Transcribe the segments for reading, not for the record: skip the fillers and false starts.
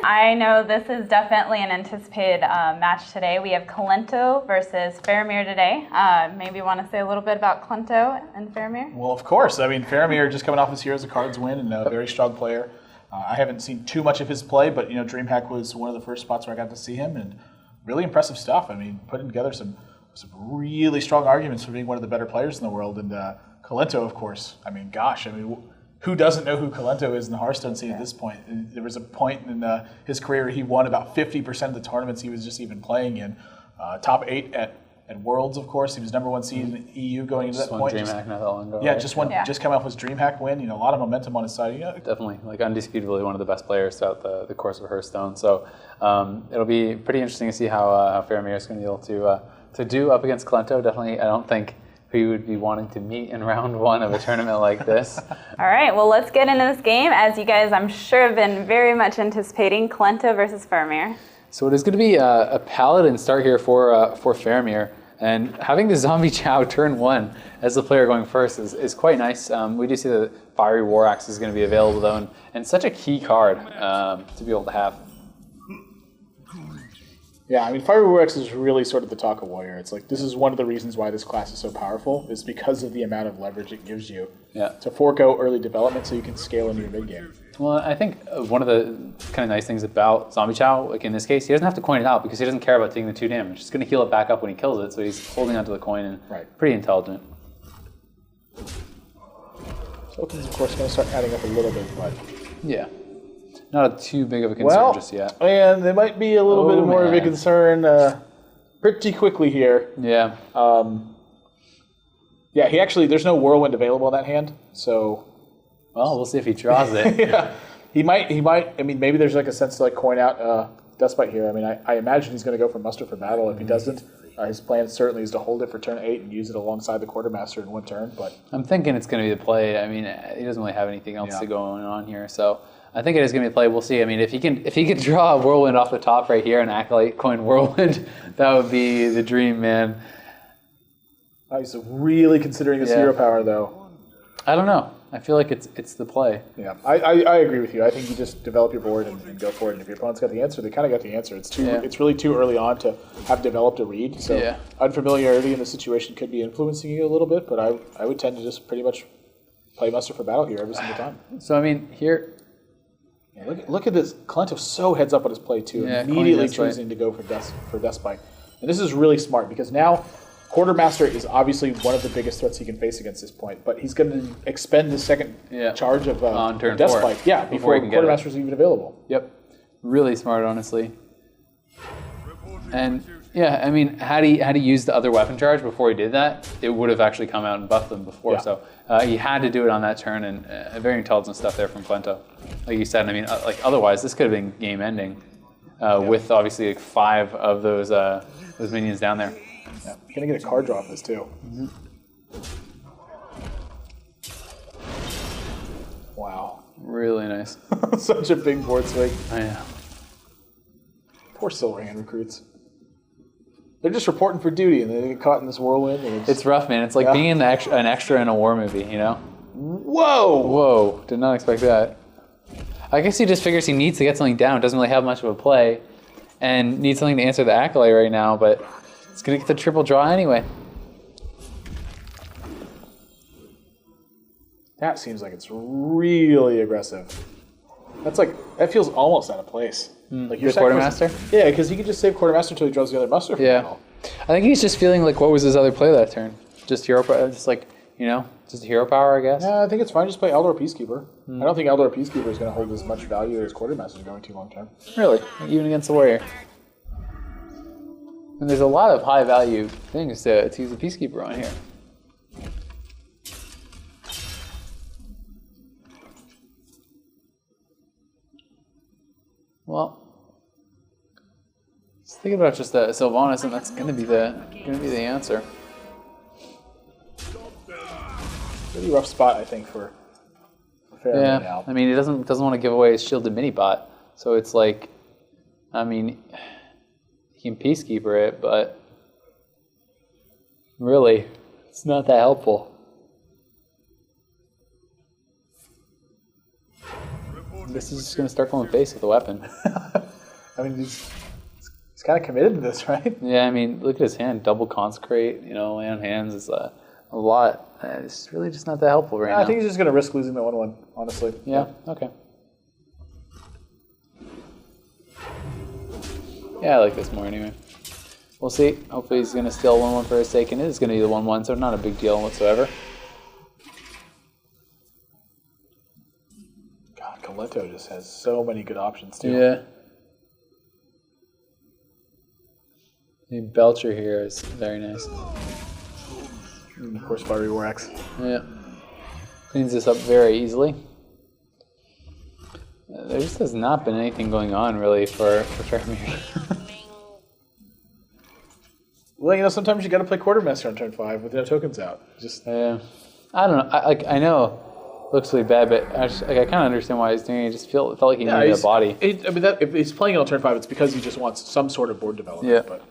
I know this is definitely an anticipated match today. We have Kolento versus Faramir today. Maybe you want to say a little bit about Kolento and Faramir? Well, of course. I mean, Faramir just coming off his Heroes of Cards win and a very strong player. I haven't seen too much of his play, but DreamHack was one of the first spots where I got to see him, and really impressive stuff. I mean, putting together some really strong arguments for being one of the better players in the world. And Kolento, of course. I mean, gosh, who doesn't know who Kolento is in the Hearthstone scene at this point? And there was a point in his career where he won about 50% of the tournaments he was just even playing in. Top 8 at Worlds, of course. He was #1 seed in the EU going into that point. DreamHack not that long ago. Yeah, right? just come off his DreamHack win. A lot of momentum on his side. Definitely, undisputably one of the best players throughout the course of Hearthstone. So it'll be pretty interesting to see how Faramir is going to be able to do up against Kolento. Definitely, I don't think he would be wanting to meet in round 1 of a tournament like this. All right, well, let's get into this game. As you guys, I'm sure, have been very much anticipating Kolento versus Faramir. So it is going to be a Paladin start here for Faramir. And having the Zombie Chow turn 1 as the player going first is quite nice. We do see that Fiery War Axe is going to be available, though, and such a key card to be able to have. Yeah, I mean, Fiery War Axe is really sort of the talk of Warrior. It's like, this is one of the reasons why this class is so powerful, is because of the amount of leverage it gives you to forego early development so you can scale into your mid-game. Well, I think one of the kind of nice things about Zombie Chow, like in this case, he doesn't have to coin it out because he doesn't care about taking the 2 damage. He's going to heal it back up when he kills it, so he's holding onto the coin and pretty intelligent. Token's, of course, going to start adding up a little bit, but... Yeah. Not too big of a concern just yet. And there might be a little bit more of a concern pretty quickly here. Yeah. Yeah, there's no Whirlwind available in that hand, so... Well, we'll see if he draws it. Yeah, he might. I mean, maybe there's a sense to coin out Dustbite here. I mean, I imagine he's going to go for Muster for Battle. If he doesn't, his plan certainly is to hold it for turn 8 and use it alongside the Quartermaster in 1 turn. But I'm thinking it's going to be the play. I mean, he doesn't really have anything else to go on here, so I think it is going to be the play. We'll see. I mean, if he could draw a Whirlwind off the top right here and Acolyte coin Whirlwind, that would be the dream, man. He's really considering his hero power, though. I don't know. I feel like it's the play. Yeah, I agree with you. I think you just develop your board and go for it. And if your opponent's got the answer, they kind of got the answer. It's really too early on to have developed a read. So unfamiliarity in the situation could be influencing you a little bit, but I would tend to just pretty much play Muster for Battle here every single time. So, I mean, here... Yeah, look at this. Kolento so heads up on his play, too, immediately choosing to go for Dustbite. And this is really smart, because now Quartermaster is obviously one of the biggest threats he can face against this point, but he's going to expend the second charge of on turn Dustbite. 4. Yeah, before Quartermaster is even available. Yep. Really smart, honestly. And... yeah, I mean, had he used the other weapon charge before he did that, it would have actually come out and buffed them before. Yeah. So he had to do it on that turn, and very intelligent stuff there from Kolento. Like you said, I mean, otherwise this could have been game ending with obviously 5 of those minions down there. Yeah, you're gonna get a card draw off this too. Mm-hmm. Wow, really nice. Such a big board swing. I know. Poor Silverhand recruits. They're just reporting for duty, and they get caught in this whirlwind. And it's rough, man. It's like being an extra in a war movie, you know? Whoa! Whoa, did not expect that. I guess he just figures he needs to get something down, doesn't really have much of a play, and needs something to answer the Acolyte right now, but it's going to get the triple draw anyway. That seems like it's really aggressive. That feels almost out of place. Like your Quartermaster? Yeah, because he can just save Quartermaster until he draws the other Muster from the middle. I think he's just feeling like, what was his other play that turn? Just hero power, just hero power, I guess? Yeah, I think it's fine. Just play Eldor Peacekeeper. I don't think Eldor Peacekeeper is going to hold as much value as Quartermaster is going to long term. Really? Even against the Warrior? And there's a lot of high value things to use a Peacekeeper on here. Well, just thinking about just the Sylvanas, and that's going to be the answer. Pretty rough spot, I think, for Faramir now. I mean, he doesn't want to give away his shielded mini bot, so it's like, I mean, he can Peacekeeper it, but really, it's not that helpful. guess he's just going to start going face with a weapon. I mean, he's kind of committed to this, right? Yeah, I mean, look at his hand. Double consecrate, lay on hands is a lot. It's really just not that helpful right now. I think he's just going to risk losing that 1-1, honestly. Yeah, okay. Yeah, I like this more anyway. We'll see. Hopefully he's going to steal 1-1 for his sake, and it is going to be the 1-1, so not a big deal whatsoever. God, Kolento just has so many good options, too. Yeah. The Belcher here is very nice. And of course, Fiery War Axe. Yeah. Cleans this up very easily. There just has not been anything going on, really, for Faramir. Well, sometimes you got to play Quartermaster on turn 5 with no tokens out. Just I don't know. I know it looks really bad, but I kind of understand why he's doing it. I just felt like he needed a body. If he's playing it on turn 5, it's because he just wants some sort of board development. Yeah. But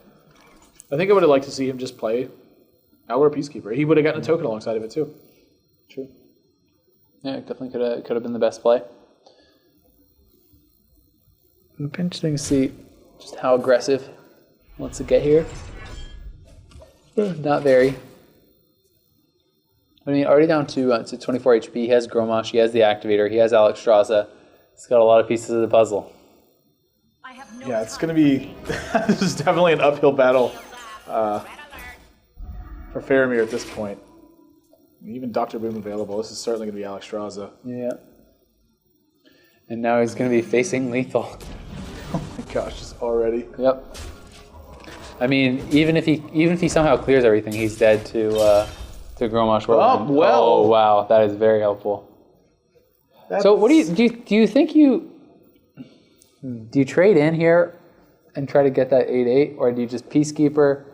I think I would have liked to see him just play Owler Peacekeeper. He would have gotten a token alongside of it, too. True. Yeah, it definitely could have been the best play. It'll be interesting to see just how aggressive he wants to get here. Not very. I mean, already down to 24 HP. He has Gromosh, he has the Activator, he has Alex Straza. He's got a lot of pieces of the puzzle. Yeah, it's going to be... this is definitely an uphill battle for Faramir at this point. Even Dr. Boom available. This is certainly going to be Alex Straza. Yeah. And now he's going to be facing lethal. Oh my gosh, just already. Yep. I mean, even if he somehow clears everything, he's dead to Gromosh. Oh wow, that is very helpful. So what do you think you trade in here and try to get that 8/8, or do you just Peacekeeper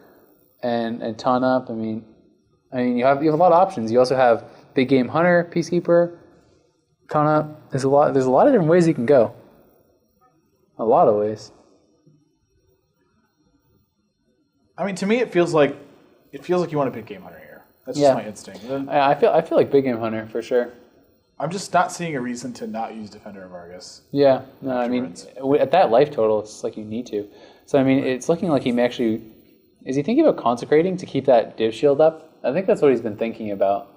and ton up? I mean you have a lot of options. You also have Big Game Hunter, Peacekeeper, ton up. There's a lot of different ways you can go. A lot of ways. I mean, to me, it feels like you want to pick Game Hunter here. That's just my instinct. I feel like Big Game Hunter for sure. I'm just not seeing a reason to not use Defender of Argus. Yeah, no, I mean, at that life total, it's like you need to. So I mean, it's looking like he may actually. Is he thinking about consecrating to keep that div shield up? I think that's what he's been thinking about.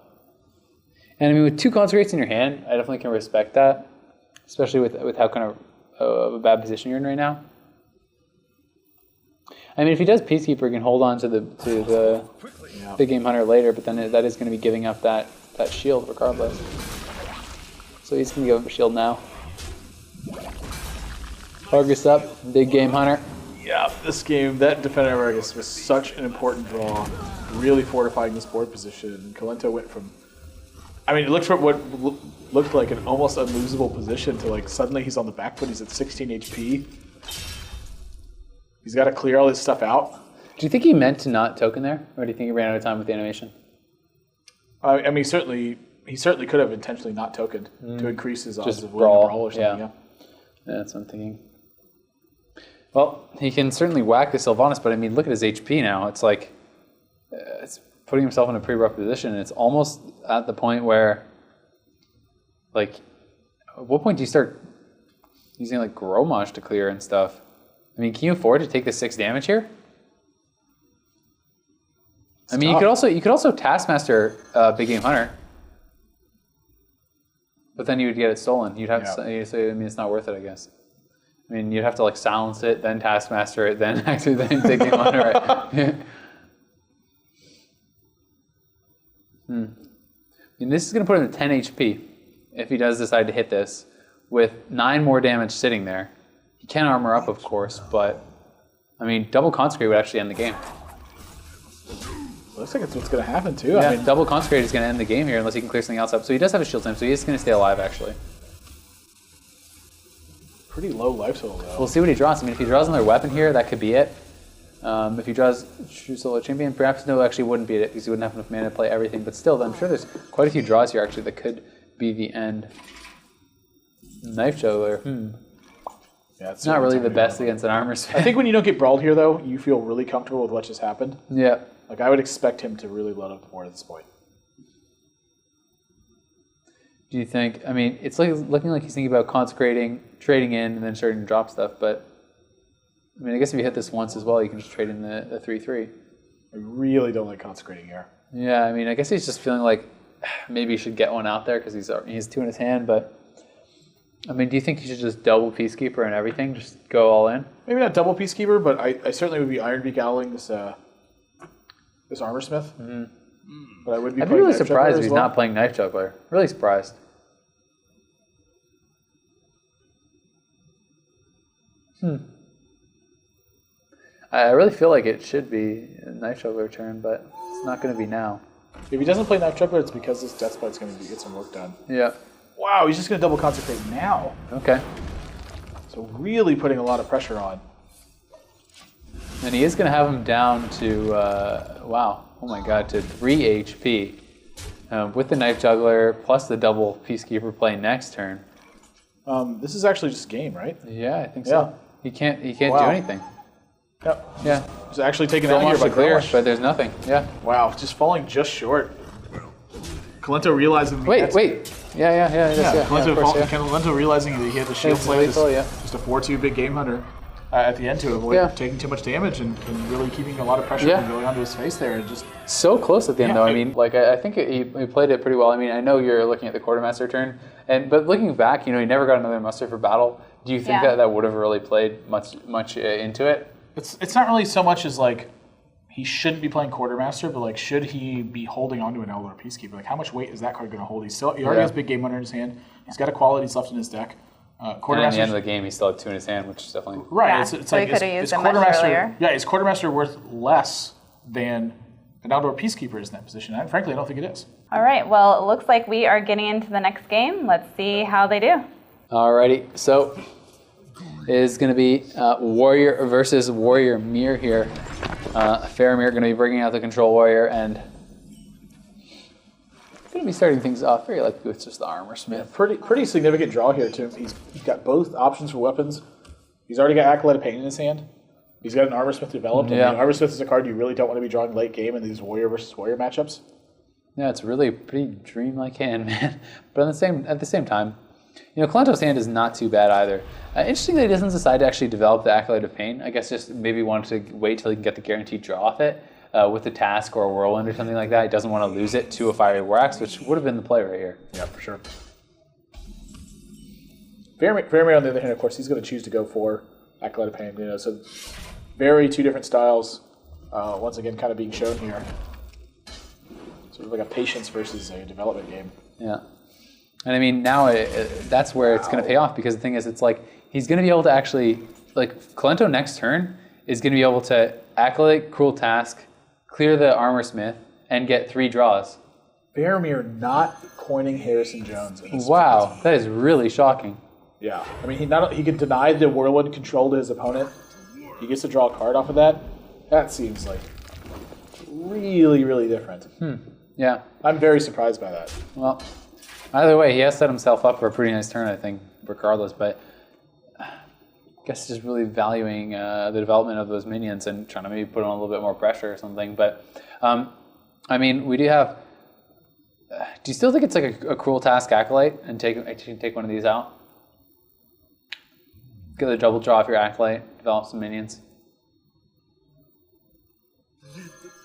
And I mean, with 2 consecrates in your hand, I definitely can respect that, especially with how kind of a bad position you're in right now. I mean, if he does Peacekeeper, he can hold on to the Big Game Hunter later, but then that is going to be giving up that shield regardless. So he's going to give up a shield now. Argus up, Big Game Hunter. Yeah, this game, that Defender of Argus was such an important draw, really fortifying this board position. Kolento went from, I mean, it looked from what looked like an almost unlosable position to like suddenly he's on the back foot, he's at 16 HP. He's got to clear all this stuff out. Do you think he meant to not token there, or do you think he ran out of time with the animation? I mean, he certainly could have intentionally not tokened to increase his odds of winning brawl, a brawl or something. Yeah, that's what I'm thinking. Well, he can certainly whack the Sylvanas, but I mean, look at his HP now. It's like it's putting himself in a pretty rough position. And it's almost at the point where, like, at what point do you start using like Gromosh to clear and stuff? I mean, can you afford to take the 6 damage here? I mean, tough. you could also Taskmaster Big Game Hunter, but then you would get it stolen. You'd have to say, I mean, it's not worth it, I guess. I mean, you'd have to like silence it, then Taskmaster it, then actually then Big Game Hunter it. I mean, this is going to put him at 10 HP if he does decide to hit this, with 9 more damage sitting there. He can armor up, of course, but I mean, double consecrate would actually end the game. Looks like it's what's going to happen too. Yeah, I mean, double consecrate is going to end the game here unless he can clear something else up. So he does have a shield time, so he is going to stay alive actually. pretty low life total though. We'll see what he draws. I mean, if he draws another weapon here, that could be it. If he draws True Solo Champion, perhaps no, actually wouldn't beat it because he wouldn't have enough mana to play everything. But still, I'm sure there's quite a few draws here actually that could be the end. Knife Juggler. Yeah, it's not really the best against an armor spec. I think when you don't get brawled here, though, you feel really comfortable with what just happened. Yeah. Like, I would expect him to really load up the board at this point. Do do you think? I mean, it's like looking like he's thinking about consecrating, trading in, and then starting to drop stuff. But I mean, I guess if you hit this once as well, you can just trade in the 3/3. I really don't like consecrating here. Yeah, I mean, I guess he's just feeling like maybe he should get one out there because he has 2 in his hand. But I mean, do you think he should just double Peacekeeper and everything, just go all in? Maybe not double Peacekeeper, but I certainly would be Ironbeak Owling this Armorsmith. Mm-hmm. But I would be. I'd be really Knife surprised Juggler if he's as well. not playing Knife Juggler. Really surprised. I really feel like it should be a Knife Juggler turn, but it's not going to be now. If he doesn't play Knife Juggler, it's because this Deathbite's going to get some work done. Yeah. Wow, he's just going to double consecrate now. Okay. So really putting a lot of pressure on. And he is going to have him down to, wow, oh my god, to 3 HP. With the Knife Juggler plus the double Peacekeeper play next turn. This is actually just game, right? Yeah, I think so. He can't do Wow. anything. Yep. Yeah. He's actually taken Don't out here watch by the clear, Grommash. but there's nothing. Yeah. Wow, just falling just short. Kolento realizing Wait. Yeah, Kolento realizing that he had the shield It's play, lethal, yeah. just a 4-2 big game hunter at the end to avoid taking too much damage and really keeping a lot of pressure from going onto his face there. And just So close at the end, Yeah, though. I mean, like I think he played it pretty well. I mean, I know you're looking at the Quartermaster turn, but looking back, he never got another muster for battle. Do you think that would have really played much into it? it's not really so much as like he shouldn't be playing Quartermaster, but like should he be holding onto an Elder Peacekeeper? Like how much weight is that card going to hold? He already has big game hunter in his hand. He's got a qualities left in his deck. And at the end of the game, he still had 2 in his hand, which is definitely right. Yeah, It's so like he could have is used them much Quartermaster. earlier. Yeah, is Quartermaster worth less than an Outdoor Peacekeeper is in that position? And frankly, I don't think it is. All right, well, it looks like we are getting into the next game. Let's see how they do. Alrighty, so it is going to be Warrior versus Warrior Mir here. Faramir going to be bringing out the Control Warrior and going to be starting things off very likely with just the Armorsmith. Pretty significant draw here too. He's got both options for weapons. He's already got Acolyte of Pain in his hand. He's got an Armorsmith developed. Yeah. And Armorsmith is a card you really don't want to be drawing late game in these Warrior versus Warrior matchups. Yeah, it's really a pretty dreamlike hand, man. But at the same time, Kolento's hand is not too bad either. Interesting that he doesn't decide to actually develop the Acolyte of Pain. I guess just maybe wanted to wait till he can get the guaranteed draw off it with a Task or a Whirlwind or something like that. He doesn't want to lose it to a Fiery War Axe, which would have been the play right here. Yeah, for sure. Faramir, on the other hand, of course, he's going to choose to go for Acolyte of Pain. So very two different styles. Once again, kind of being shown here. Sort of like a patience versus a development game. Yeah. And I mean, now that's where it's going to pay off, because the thing is, it's like he's going to be able to actually, like, Kolento next turn is going to be able to Acolyte, Cruel Task, clear the Armorsmith, and get 3 draws. Faramir not coining Harrison Jones. In this Wow, that is really shocking. Yeah, I mean, he can deny the Whirlwind control to his opponent. He gets to draw a card off of that. That seems like really, really different. Yeah. I'm very surprised by that. Well, either way, he has set himself up for a pretty nice turn, I think, regardless. But I guess just really valuing the development of those minions and trying to maybe put on a little bit more pressure or something. But, I mean, we do have... do you still think it's like a Cruel Task Acolyte and take one of these out? Get a double draw off your Acolyte, develop some minions.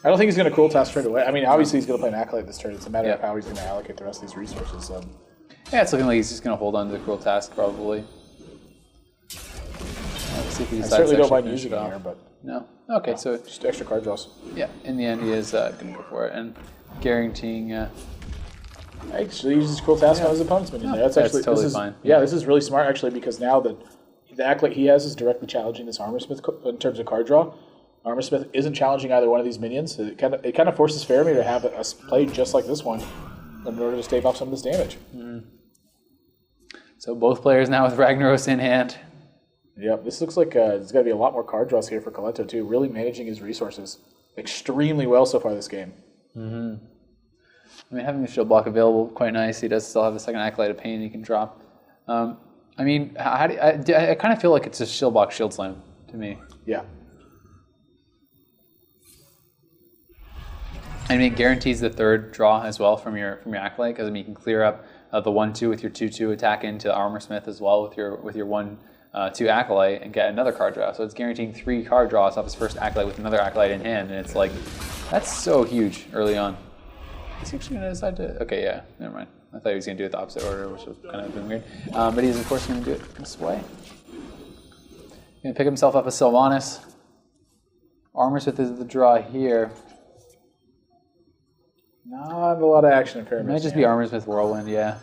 I don't think he's going to Cruel Task straight away. I mean, obviously he's going to play an Acolyte this turn. It's a matter of how he's going to allocate the rest of these resources. Yeah, it's looking like he's just going to hold on to the Cruel Task, probably. Let's see if he I decides certainly to don't mind finish using it it off. here, but No? Okay, so... just extra card draws. Yeah, in the end, he is going to go for it. And guaranteeing... Actually, he uses Cruel Task on his opponent's minion. that's actually totally this is, fine. Yeah, this is really smart, actually, because now the Acolyte he has is directly challenging this Armorsmith in terms of card draw. Armorsmith isn't challenging either one of these minions. So it kind of forces Faramir to have a play just like this one in order to stave off some of this damage. So both players now with Ragnaros in hand. Yep, this looks like there's got to be a lot more card draws here for Kolento too. Really managing his resources extremely well so far this game. I mean, having the shield block available, quite nice. He does still have a second Acolyte of Pain he can drop. I mean, I kind of feel like it's a shield block, shield slam to me. Yeah. I mean, it guarantees the 3rd draw as well from your Acolyte, because I mean, you can clear up the 1/2 with your 2/2 attack into Armor Smith as well with your 1/2 Acolyte and get another card draw. So it's guaranteeing 3 card draws off his first Acolyte with another Acolyte in hand, and it's like, that's so huge early on. Is he actually going to decide to? Okay, yeah, never mind. I thought he was going to do it the opposite order, which was kind of been weird. But he's of course going to do it this way. Going to pick himself up a Sylvanas. Armor Smith is the draw here. Not a lot of action in Faramir. It might just be Armor Smith Whirlwind, yeah.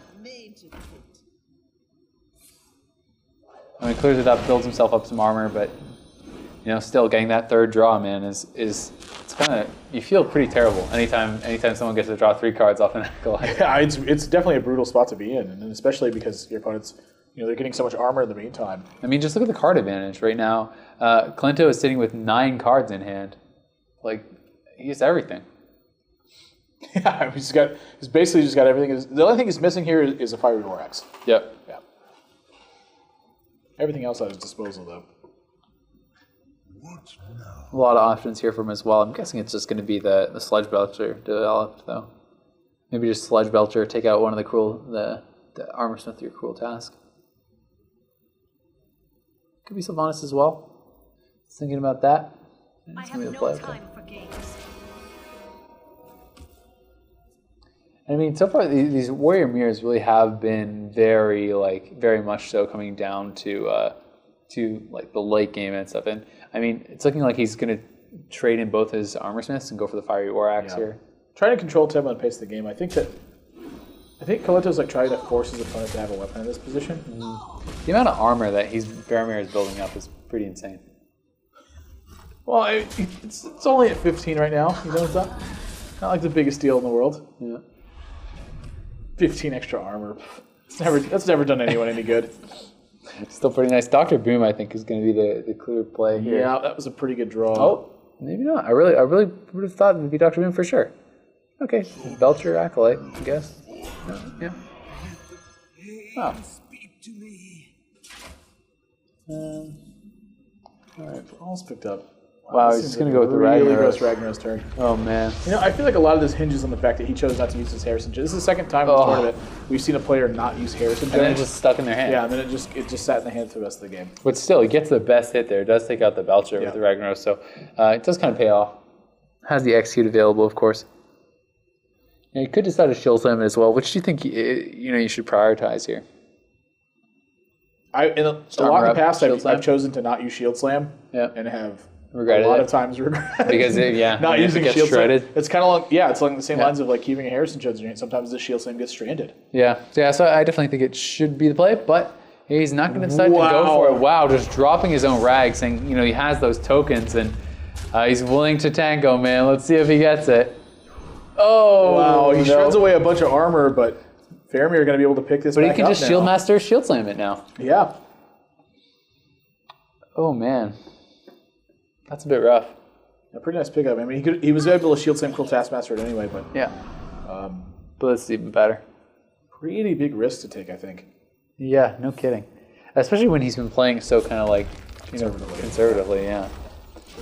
I mean, clears it up, builds himself up some armor, but still getting that 3rd draw, man, is it's kind of, you feel pretty terrible anytime someone gets to draw 3 cards off an Acolyte. Yeah, it's definitely a brutal spot to be in, and especially because your opponents, they're getting so much armor in the meantime. I mean, just look at the card advantage right now. Kolento is sitting with 9 cards in hand. Like, he has everything. Yeah, he's basically just got everything. The only thing he's missing here is a Fiery War Axe. Yep. Yeah. Everything else at his disposal, though. A lot of options here for him as well. I'm guessing it's just going to be the Sludge Belcher developed, though. Maybe just Sludge Belcher, take out one of the Armor Smith, your cruel task. Could be Sylvanas as well. Just thinking about that. I have no time for games. I mean, so far these Warrior Mirrors really have been very much so coming down to like the late game and stuff. And I mean, it's looking like he's going to trade in both his Armor Smiths and go for the Fiery War Axe here. Trying to control tempo and pace of the game. I think Kolento's like trying to force his opponent to have a weapon in this position. The amount of armor that Faramir is building up is pretty insane. Well, it's only at 15 right now. It's not like the biggest deal in the world. Yeah. 15 extra armor. That's never done anyone any good. Still pretty nice. Dr. Boom, I think, is going to be the clear play here. Yeah, that was a pretty good draw. Oh, maybe not. I really would have thought it would be Dr. Boom for sure. Okay, Belcher Acolyte, I guess. Yeah. Oh. All right, almost picked up. Wow, he's just going to go with the Ragnaros. Ragnaros turn. Oh, man. I feel like a lot of this hinges on the fact that he chose not to use his Harrison Jones. This is the second time in the tournament we've seen a player not use Harrison Jones. And then it just stuck in their hand. Yeah, and then it just sat in the hand for the rest of the game. But still, he gets the best hit there. It does take out the Belcher with the Ragnaros, so it does kind of pay off. Has the execute available, of course. Yeah, you could decide to Shield Slam as well. Which do you think you should prioritize here? In a lot in the past, I've chosen to not use Shield Slam and have regretted a lot of times regretted because not using Shield shredded. Slam. It's kind of it's along the same lines of like keeping a Harrison Jones in your hand. Sometimes the Shield Slam gets stranded. Yeah. So I definitely think it should be the play, but he's not going to decide to go for it. Wow, just dropping his own rag, saying he has those tokens and he's willing to tango, man. Let's see if he gets it. Oh, wow! He shreds away a bunch of armor, but Faramir are going to be able to pick this. But back he can up just now. Shield Master, Shield Slam it now. Yeah. Oh man, that's a bit rough. A pretty nice pickup. I mean, he was able to Shield Slam Cruel Taskmaster it anyway, but yeah. But it's even better. Pretty big risk to take, I think. Yeah, no kidding. Especially when he's been playing so kind of like conservatively. Yeah,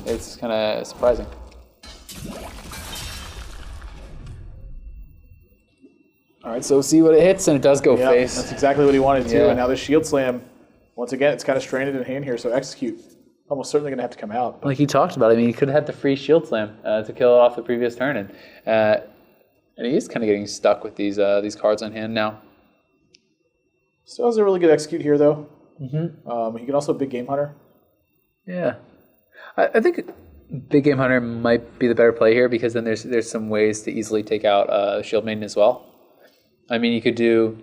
it's kind of surprising. All right, so see what it hits, and it does go face. That's exactly what he wanted to. And now the Shield Slam, once again, it's kind of stranded in hand here, so execute. Almost certainly going to have to come out. Like you talked about, I mean, he could have had the free Shield Slam to kill it off the previous turn, and he is kind of getting stuck with these cards on hand now. Still has a really good execute here, though. Mm-hmm. He can also Big Game Hunter. Yeah, I think Big Game Hunter might be the better play here because then there's some ways to easily take out Shield Maiden as well. I mean, you could do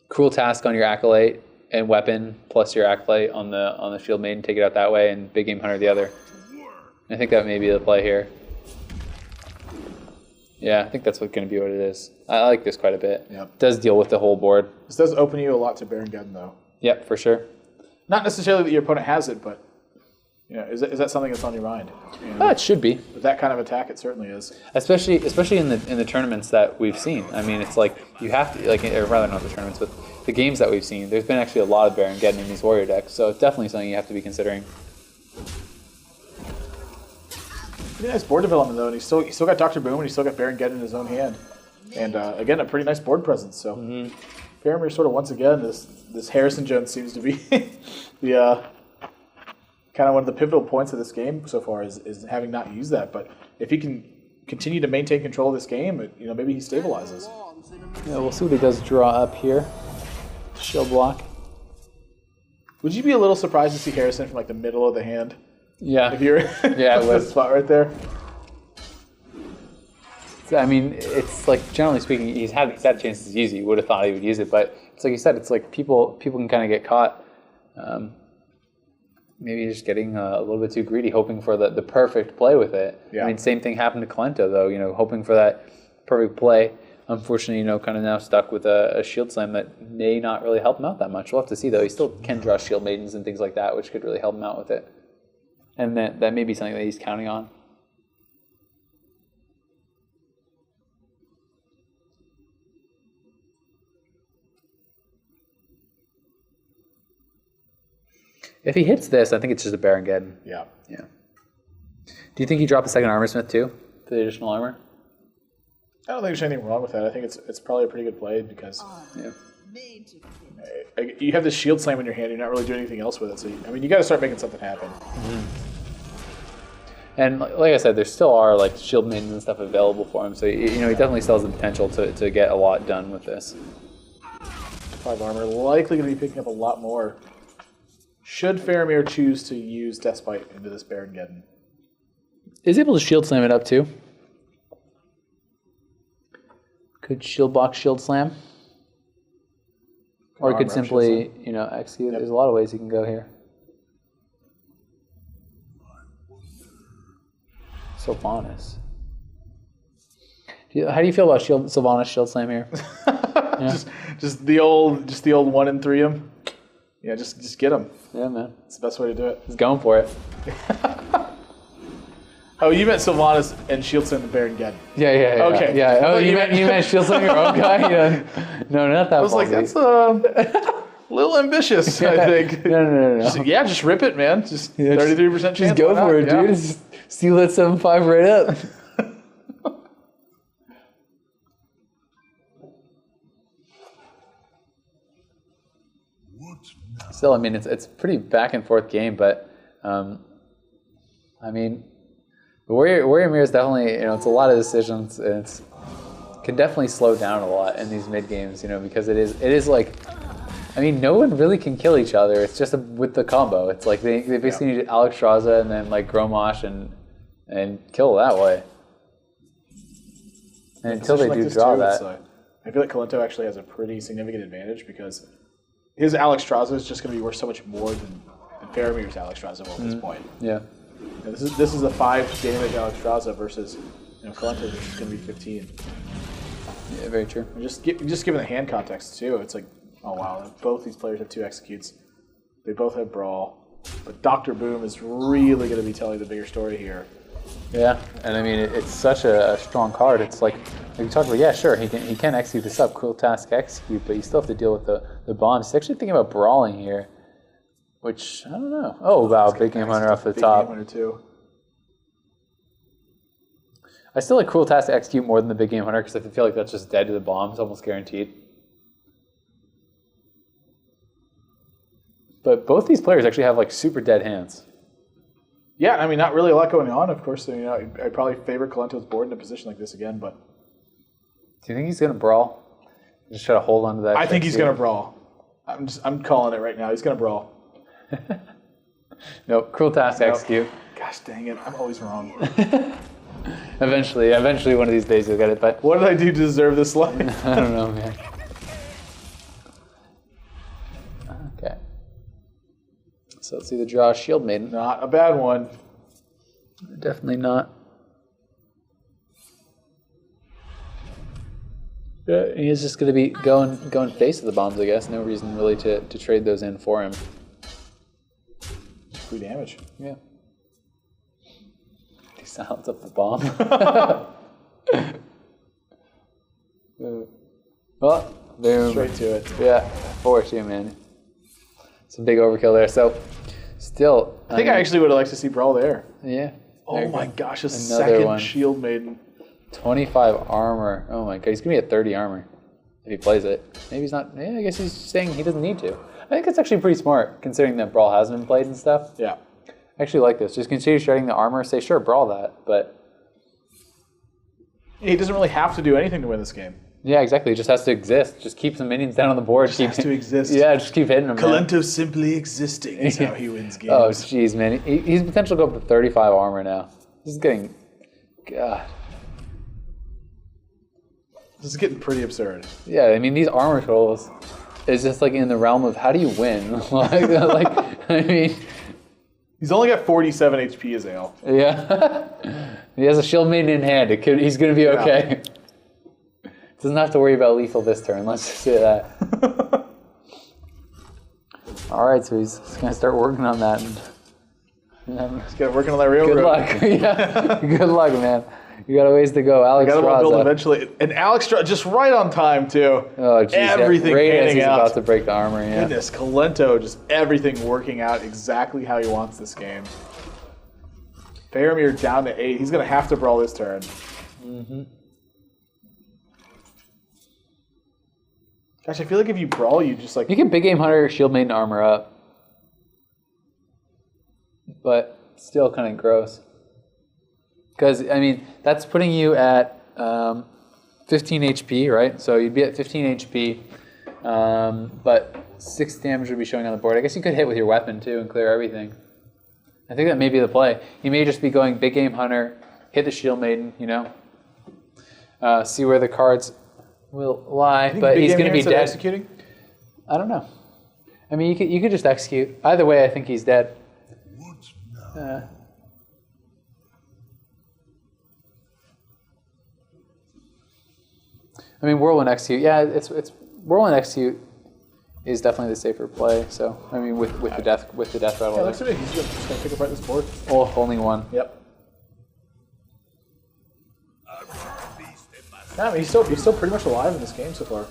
Cruel Task on your Acolyte and Weapon plus your Acolyte on the Shield Maiden, take it out that way, and Big Game Hunter the other. I think that may be the play here. Yeah, I think that's going to be what it is. I like this quite a bit. Yep. It does deal with the whole board. This does open you a lot to Baron Geddon, though. Yep, for sure. Not necessarily that your opponent has it, but is that something that's on your mind? It should be. With that kind of attack, it certainly is. Especially in the tournaments that we've seen. I mean, it's like you have to or rather not the tournaments, but the games that we've seen. There's been actually a lot of Baron Geddon in these Warrior decks, so it's definitely something you have to be considering. Pretty nice board development though, and he's still got Dr. Boom, and he's still got Baron Geddon in his own hand, and again a pretty nice board presence. So Faramir sort of once again, this Harrison Jones seems to be the kind of one of the pivotal points of this game so far is having not used that. But if he can continue to maintain control of this game, maybe he stabilizes. Yeah, we'll see what he does draw up here. Shield block. Would you be a little surprised to see Harrison from like the middle of the hand? Yeah. If you're yeah, it the was. spot right there. I mean, it's like generally speaking, he's had chances to use it. You would have thought he would use it, but it's like you said, it's like people can kind of get caught. Maybe just getting a little bit too greedy, hoping for the perfect play with it. Yeah. I mean, same thing happened to Kolento, though. Hoping for that perfect play. Unfortunately, kind of now stuck with a shield slam that may not really help him out that much. We'll have to see, though. He still can draw shield maidens and things like that, which could really help him out with it. And that may be something that he's counting on. If he hits this, I think it's just a Baron Geddon. Yeah. Yeah. Do you think he dropped a second armor smith too for the additional armor? I don't think there's anything wrong with that. I think it's probably a pretty good play because you have this shield slam in your hand. You're not really doing anything else with it. So you got to start making something happen. Mm-hmm. And like I said, there still are like shield maidens and stuff available for him. So he definitely still has the potential to get a lot done with this. 5 armor, likely going to be picking up a lot more. Should Faramir choose to use Deathbite into this Baron Geddon? Is able to shield slam it up too. Could shield block, shield slam. Or he could simply, execute. Yep. There's a lot of ways he can go here. Sylvanas. How do you feel about Sylvanas shield slam here? Yeah. just the old 1 and 3 him. Yeah, just get him. Yeah, man. It's the best way to do it. He's going for it. Oh, you meant Sylvanas and shield slam the Baron Geddon. Yeah. Okay. Yeah. Oh, you meant shield slam your own guy? Yeah. No, not that. I was like, that's a little ambitious. I think. No. Just rip it, man. Just 33% chance. Just go for it, dude. Just steal that 7-5 right up. Still, I mean, it's a pretty back and forth game, but I mean, Warrior Mirror is definitely, it's a lot of decisions, and it can definitely slow down a lot in these mid games, because it is like, I mean, no one really can kill each other. It's just with the combo. It's like they basically need Alexstrasza and then like Gromosh and kill that way. And until they do draw that. I feel like Kolento actually has a pretty significant advantage because his Alexstrasza is just going to be worth so much more than Faramir's Alexstrasza will at this point. Yeah. This is a 5 damage Alexstrasza versus Kolento, which is going to be 15. Yeah, very true. And just given the hand context too, it's like, oh wow, both these players have 2 executes. They both have brawl, but Dr. Boom is really going to be telling the bigger story here. Yeah, and I mean it's such a strong card. It's like you talked about. Yeah, sure, he can execute this up, Cruel Task execute, but you still have to deal with the bombs. He's actually thinking about brawling here, which I don't know. Oh wow, Big Game Hunter off the top. Big Game Hunter too. I still like Cruel Task to execute more than the Big Game Hunter because I feel like that's just dead to the bombs, almost guaranteed. But both these players actually have like super dead hands. Yeah, I mean, not really a lot going on. Of course, I'd probably favor Kolento's board in a position like this again, but... Do you think he's going to brawl? Just try to hold on to that? I think he's going to brawl. I'm calling it right now. He's going to brawl. Nope, Cruel Task execute. Gosh dang it, I'm always wrong. Eventually one of these days you'll get it, but... What did I do to deserve this life? I don't know, man. Okay. So let's see the draw Shield Maiden. Not a bad one. Definitely not. Yeah, he's just going to be going face of the bombs, I guess. No reason really to trade those in for him. Free damage. Yeah. He silence up the bomb. Well, boom. Straight to it. Yeah, force you, man. Some big overkill there. So, still... I think I actually would have liked to see Brawl there. Yeah. Oh my gosh, Another second one. Shield Maiden. 25 armor. Oh my god, he's going to be at 30 armor. if he plays it. Maybe he's not. Yeah, I guess he's saying he doesn't need to. I think it's actually pretty smart considering that Brawl hasn't been played and stuff. Yeah. I actually like this. Just continue shredding the armor. Say sure, Brawl that, but He doesn't really have to do anything to win this game. yeah, exactly. It just has to exist. Just keep some minions down on the board. Just has to exist. Yeah, just keep hitting them. Kolento simply existing is how he wins games. Oh, jeez, man. He's potential to go up to 35 armor now. This is getting... God. This is getting pretty absurd. Yeah, I mean, these armor totals is just like in the realm of how do you win? I mean... He's only got 47 HP as Ale. Yeah. He has a shield maiden in hand. He's going to be okay. Doesn't have to worry about lethal this turn. Let's just say that. All right, so he's going to start working on that. He's got working on that railroad. Good luck. Yeah. Good luck, man. You got a ways to go. Alex Got him on build Straza. eventually. And Alex just right on time, too. Oh, jeez. Everything right as panning he's out. about to break the armor, yeah. Goodness, Kolento, just everything working out exactly how he wants this game. Faramir down to 8. He's going to have to brawl this turn. Mm-hmm. Gosh, I feel like if you brawl, you just like... You can big game hunter shield maiden armor up. But still kind of gross. Because, I mean, that's putting you at 15 HP, right? So you'd be at 15 HP, but 6 damage would be showing on the board. I guess you could hit with your weapon, too, and clear everything. I think that may be the play. You may just be going big game hunter, hit the shield maiden, you know, see where the cards will lie, but he's going to be dead. Executing? I don't know. I mean, you could just execute. Either way, I think he's dead. I mean, Whirlwind Execute. Yeah, it's Whirlwind Execute is definitely the safer play. So I mean, with the death rattle. Yeah, looks like he's just going to pick apart this board. Oh, only one. Yep. Yeah, I mean, he's still pretty much alive in this game so far.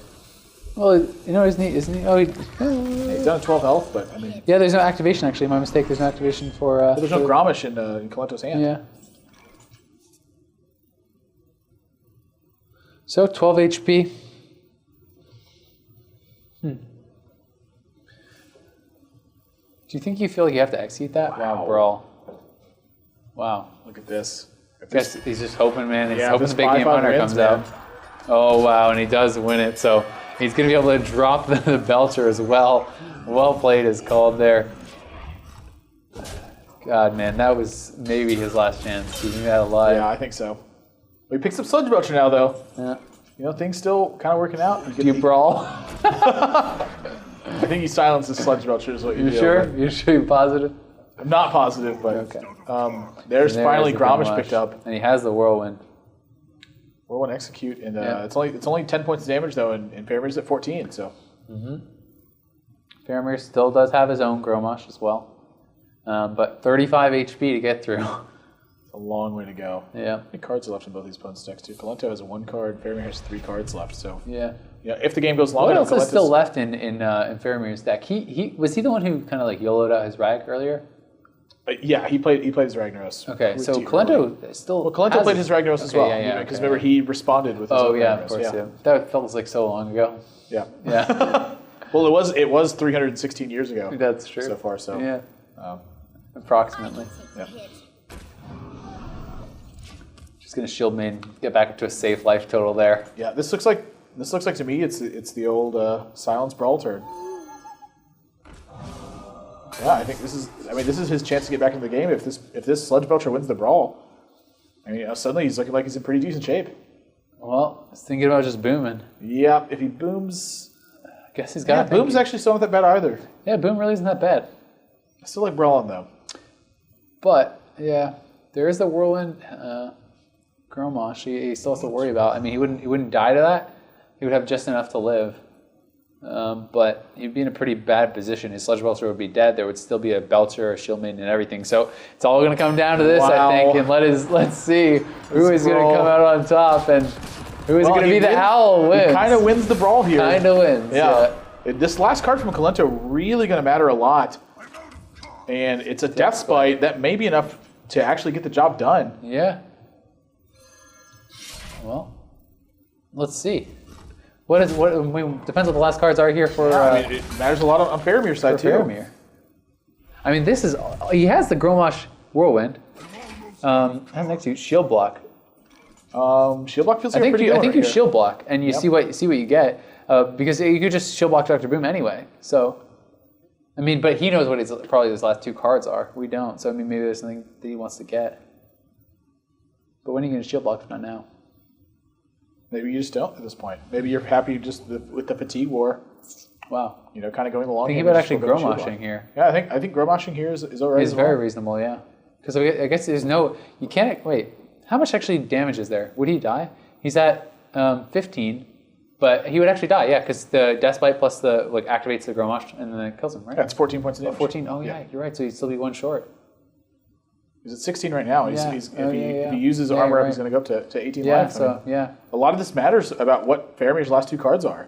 Well, you know, isn't he? Oh, He's down to 12 health, but I mean... Yeah, there's no activation, actually. My mistake. There's no activation for... there's no Grommash in Kolento's hand. Yeah. So, 12 HP. Do you think you feel like you have to execute that? Wow. Brawl. Wow. Look at this. I guess he's just hoping, man. He's Yeah, hoping this the big game 5-5 hunter wins, comes man. out. Oh, wow, and he does win it. So he's going to be able to drop the Belcher as well. Well played is called there. God, man, that was maybe his last chance, keeping that alive. Yeah, I think so. He picks up Sludge Belcher now, though. Yeah. You know, things still kind of working out. Do you brawl? I think he silences Sludge Belcher is what you You do. sure? You sure you're positive? I'm not positive, but Okay. there's And finally the big Grommash rush. picked up. And he has the Whirlwind. Whirlwind Execute, and Yeah. it's only 10 points of damage though, and Faramir's at 14. So Faramir still does have his own Grommash as well. But 35 HP to get through. it's a long way to go. Yeah. How many cards are left in both these opponents' decks too? Kolento has 1 card. Faramir has 3 cards left. So Yeah. if the game goes long What enough, else is still Kolento's- left in Faramir's deck? He was he the one who kind of like YOLO'd out his Rag earlier? Yeah, he played his Ragnaros. Okay, Pretty so early. Kolento still. Well, Kolento has played his Ragnaros as okay, well. Yeah, yeah. Because okay. remember, he responded with his Oh own yeah, Ragnaros. of course. Yeah. That felt like so long ago. Yeah. Yeah. Well, it was 316 years ago. That's true. So far, so Yeah. Approximately. yeah. Just gonna shield main, get back up to a safe life total there. Yeah, this looks like to me it's the old Silence Brawl turn. Yeah, I think this is his chance to get back into the game if this Sludge Belcher wins the brawl. I mean, suddenly he's looking like he's in pretty decent shape. Well, I was thinking about just booming. Yeah, if he booms, I guess he's got. boom's actually still not that bad either. Yeah, boom really isn't that bad. I still like brawling though. But yeah, there is the Whirlwind Grommash. He still has to worry about. I mean, he wouldn't die to that. He would have just enough to live. But he'd be in a pretty bad position. His Sludge Belcher would be dead. There would still be a Belcher, a Shield Maiden, and everything. So it's all going to come down to this, Wow. I think. And let's see who is going brawl. to come out on top and who is going to he be the wins- owl wins. He kind of wins the brawl here. Kind of wins. Yeah. This last card from Kolento really going to matter a lot. And it's a Death Spite that may be enough to actually get the job done. Yeah. Well, let's see. What I mean, depends what the last cards are here for. I mean, it matters a lot on Faramir's side, too. Faramir. I mean, this is. He has the Gromosh Whirlwind. Has next to Shield Block. Shield block feels like a pretty I think good you shield block and you see what you get because you could just shield block Dr. Boom anyway. So, I mean, but he knows what probably his last 2 cards are. We don't. So I mean, maybe there's something that he wants to get. But when are you going to shield block if not now? Maybe you just don't at this point. Maybe you're happy just with the fatigue war. Wow. You know, kind of going along. Thinking about actually Gromoshing here. Yeah, I think Gromoshing here is alright. It's very reasonable, yeah. Because I guess there's no you can't wait. How much actually damage is there? Would he die? He's at 15, but he would actually die, yeah, because the Death Bite plus the activates the Gromosh and then it kills him, right? That's 14 points of damage. 14. Oh yeah, you're right. So he'd still be 1 short. He's at 16 right now. Yeah. If he uses armor up, he's going to go up to 18 Yeah, life. so yeah. A lot of this matters about what Faramir's last 2 cards are.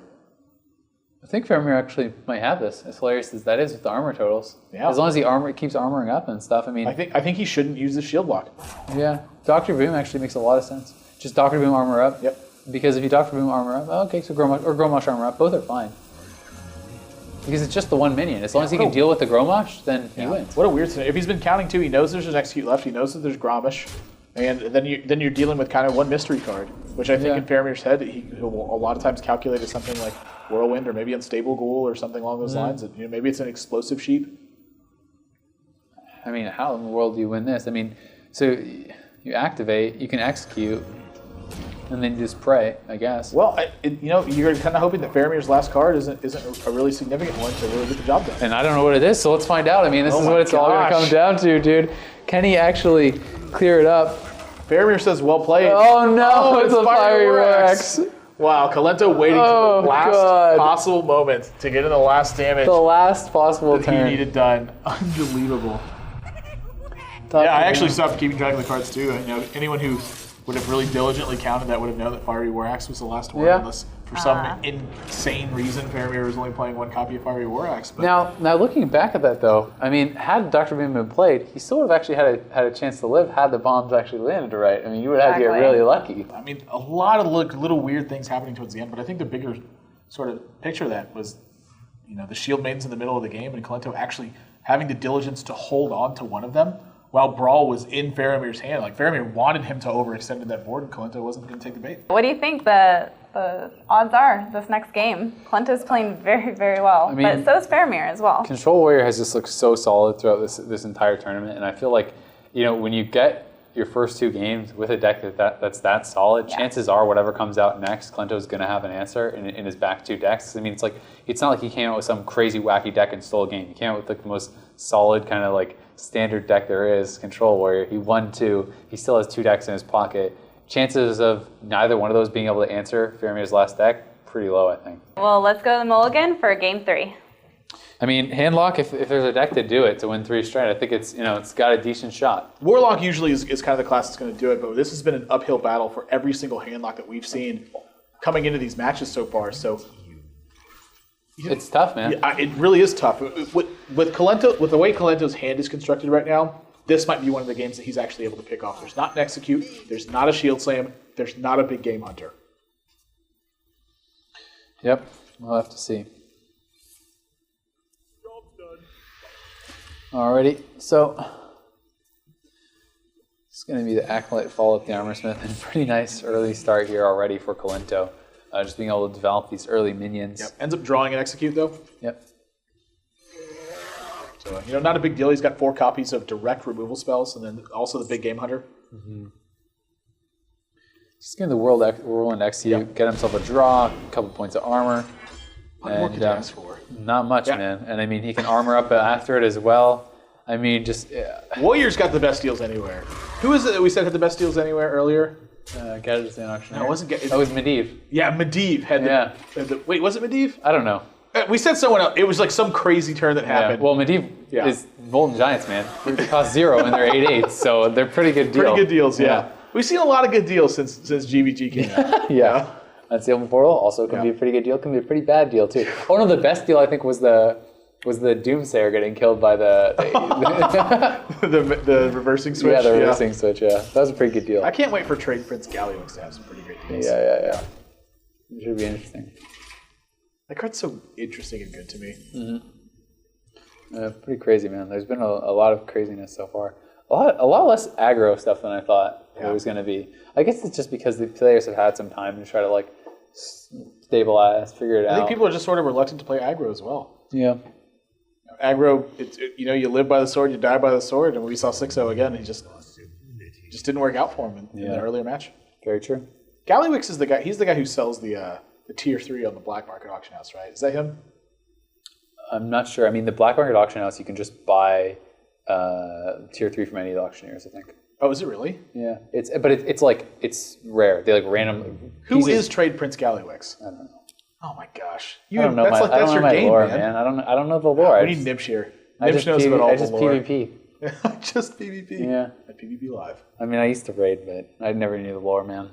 I think Faramir actually might have this. As hilarious as that is with the armor totals. Yeah. As long as he keeps armoring up and stuff. I mean, I think he shouldn't use the shield block. yeah. Dr. Boom actually makes a lot of sense. Just Dr. Boom armor up. Yep. Because if you Dr. Boom armor up, okay, so Gromosh armor up, both are fine. Because it's just the 1 minion. As long as he can deal with the Gromosh, then he wins. What a weird scenario. If he's been counting 2, he knows there's an execute left. He knows that there's Gromish, and then you're dealing with kind of 1 mystery card, which I think in Faramir's head he'll a lot of times calculate as something like Whirlwind or maybe Unstable Ghoul or something along those lines. You know, maybe it's an Explosive Sheep. I mean, how in the world do you win this? I mean, so you activate, you can execute, and then you just pray, I guess. Well, you're kind of hoping that Faramir's last card isn't a really significant one to really get the job done. And I don't know what it is, so let's find out. I mean, this is what it's all going to come down to, dude. Can he actually clear it up? Faramir says, well played. Oh no, it's a Fiery Rex. Wow, Kolento waiting to the last possible moment to get in the last damage. The last possible that turn. he needed done. Unbelievable. Yeah, I actually stopped keeping track of the cards too. You know, anyone who would have really diligently counted that would have known that Fiery War Axe was the last one, unless for some insane reason Faramir was only playing 1 copy of Fiery War Axe. But Now looking back at that though, I mean, had Dr. Boom been played, he still would have actually had a chance to live had the bombs actually landed right. I mean, you would have to get really lucky. I mean, a lot of little weird things happening towards the end, but I think the bigger sort of picture of that was, you know, the Shield Maidens in the middle of the game and Kolento actually having the diligence to hold on to one of them while Brawl was in Faramir's hand. Like, Faramir wanted him to overextend that board, and Kolento wasn't going to take the bait. What do you think the odds are this next game? Kolento's playing very, very well, I mean, but so is Faramir as well. Control Warrior has just looked so solid throughout this entire tournament, and I feel like, you know, when you get your first 2 games with a deck that's that solid, chances are whatever comes out next, Kolento's going to have an answer in his back 2 decks. I mean, it's not like he came out with some crazy wacky deck and stole a game. He came out with like the most solid kind of like standard deck there is, Control Warrior. He won 2. He still has 2 decks in his pocket. Chances of neither one of those being able to answer Faramir's last deck, pretty low, I think. Well, let's go to the mulligan for game 3. I mean, Handlock, if there's a deck to do it, to win 3 straight, I think it's got a decent shot. Warlock usually is kind of the class that's going to do it, but this has been an uphill battle for every single Handlock that we've seen coming into these matches so far. So it's tough, man. Yeah, it really is tough. With Kolento, with the way Kolento's hand is constructed right now, this might be one of the games that he's actually able to pick off. There's not an execute. There's not a shield slam. There's not a big game hunter. Yep, we'll have to see. Alrighty, so it's going to be the Acolyte follow up the Armorsmith, and pretty nice early start here already for Kolento. Just being able to develop these early minions. Yep. Ends up drawing an execute though. Yep. So, not a big deal. He's got 4 copies of direct removal spells, and then also the big game hunter. Mm-hmm. He's going to Whirlwind execute, get himself a draw, a couple points of armor. What more could you ask for? Not much, man. And I mean, he can armor up after it as well. I mean, just... Warrior's got the best deals anywhere. Who is it that we said had the best deals anywhere earlier? Gadget's the Auctioneer. No, it wasn't it was Medivh. Yeah, Medivh had the... Wait, was it Medivh? I don't know. We said someone else. It was like some crazy turn that happened. Yeah. Well, Medivh is Molten Giants, man. They cost 0 and they're 8/8, so they're pretty good deals. Pretty good deals, yeah. We've seen a lot of good deals since GBG came out. Yeah. Unsealable Portal also can be a pretty good deal. Can be a pretty bad deal too. Oh no, the best deal I think was the Doomsayer getting killed by the reversing switch. Yeah, the reversing switch. Yeah, that was a pretty good deal. I can't wait for Trade Prince Galliux to have some pretty great deals. Yeah. It should be interesting. That card's so interesting and good to me. Pretty crazy, man. There's been a lot of craziness so far. A lot less aggro stuff than I thought it was going to be. I guess it's just because the players have had some time to try to like stabilize, figure it out. I think people are just sort of reluctant to play aggro as well. Yeah. Aggro, you live by the sword, you die by the sword, and we saw 6-0 again. He just didn't work out for him in the earlier match. Very true. Gallywix is the guy. He's the guy who sells the tier 3 on the black market auction house, right? Is that him? I'm not sure. I mean, the black market auction house, you can just buy tier 3 from any of the auctioneers, I think. Oh, is it really? Yeah. It's rare. They like random. Who is Trade Prince Gallywix? I don't know. Oh my gosh! I don't know That's your my game, lore, man. I don't know the lore. We need Nibs here. Nibs knows about all I the just lore. PvP. Just PvP. Yeah. At PvP Live. I mean, I used to raid, but I never knew the lore, man.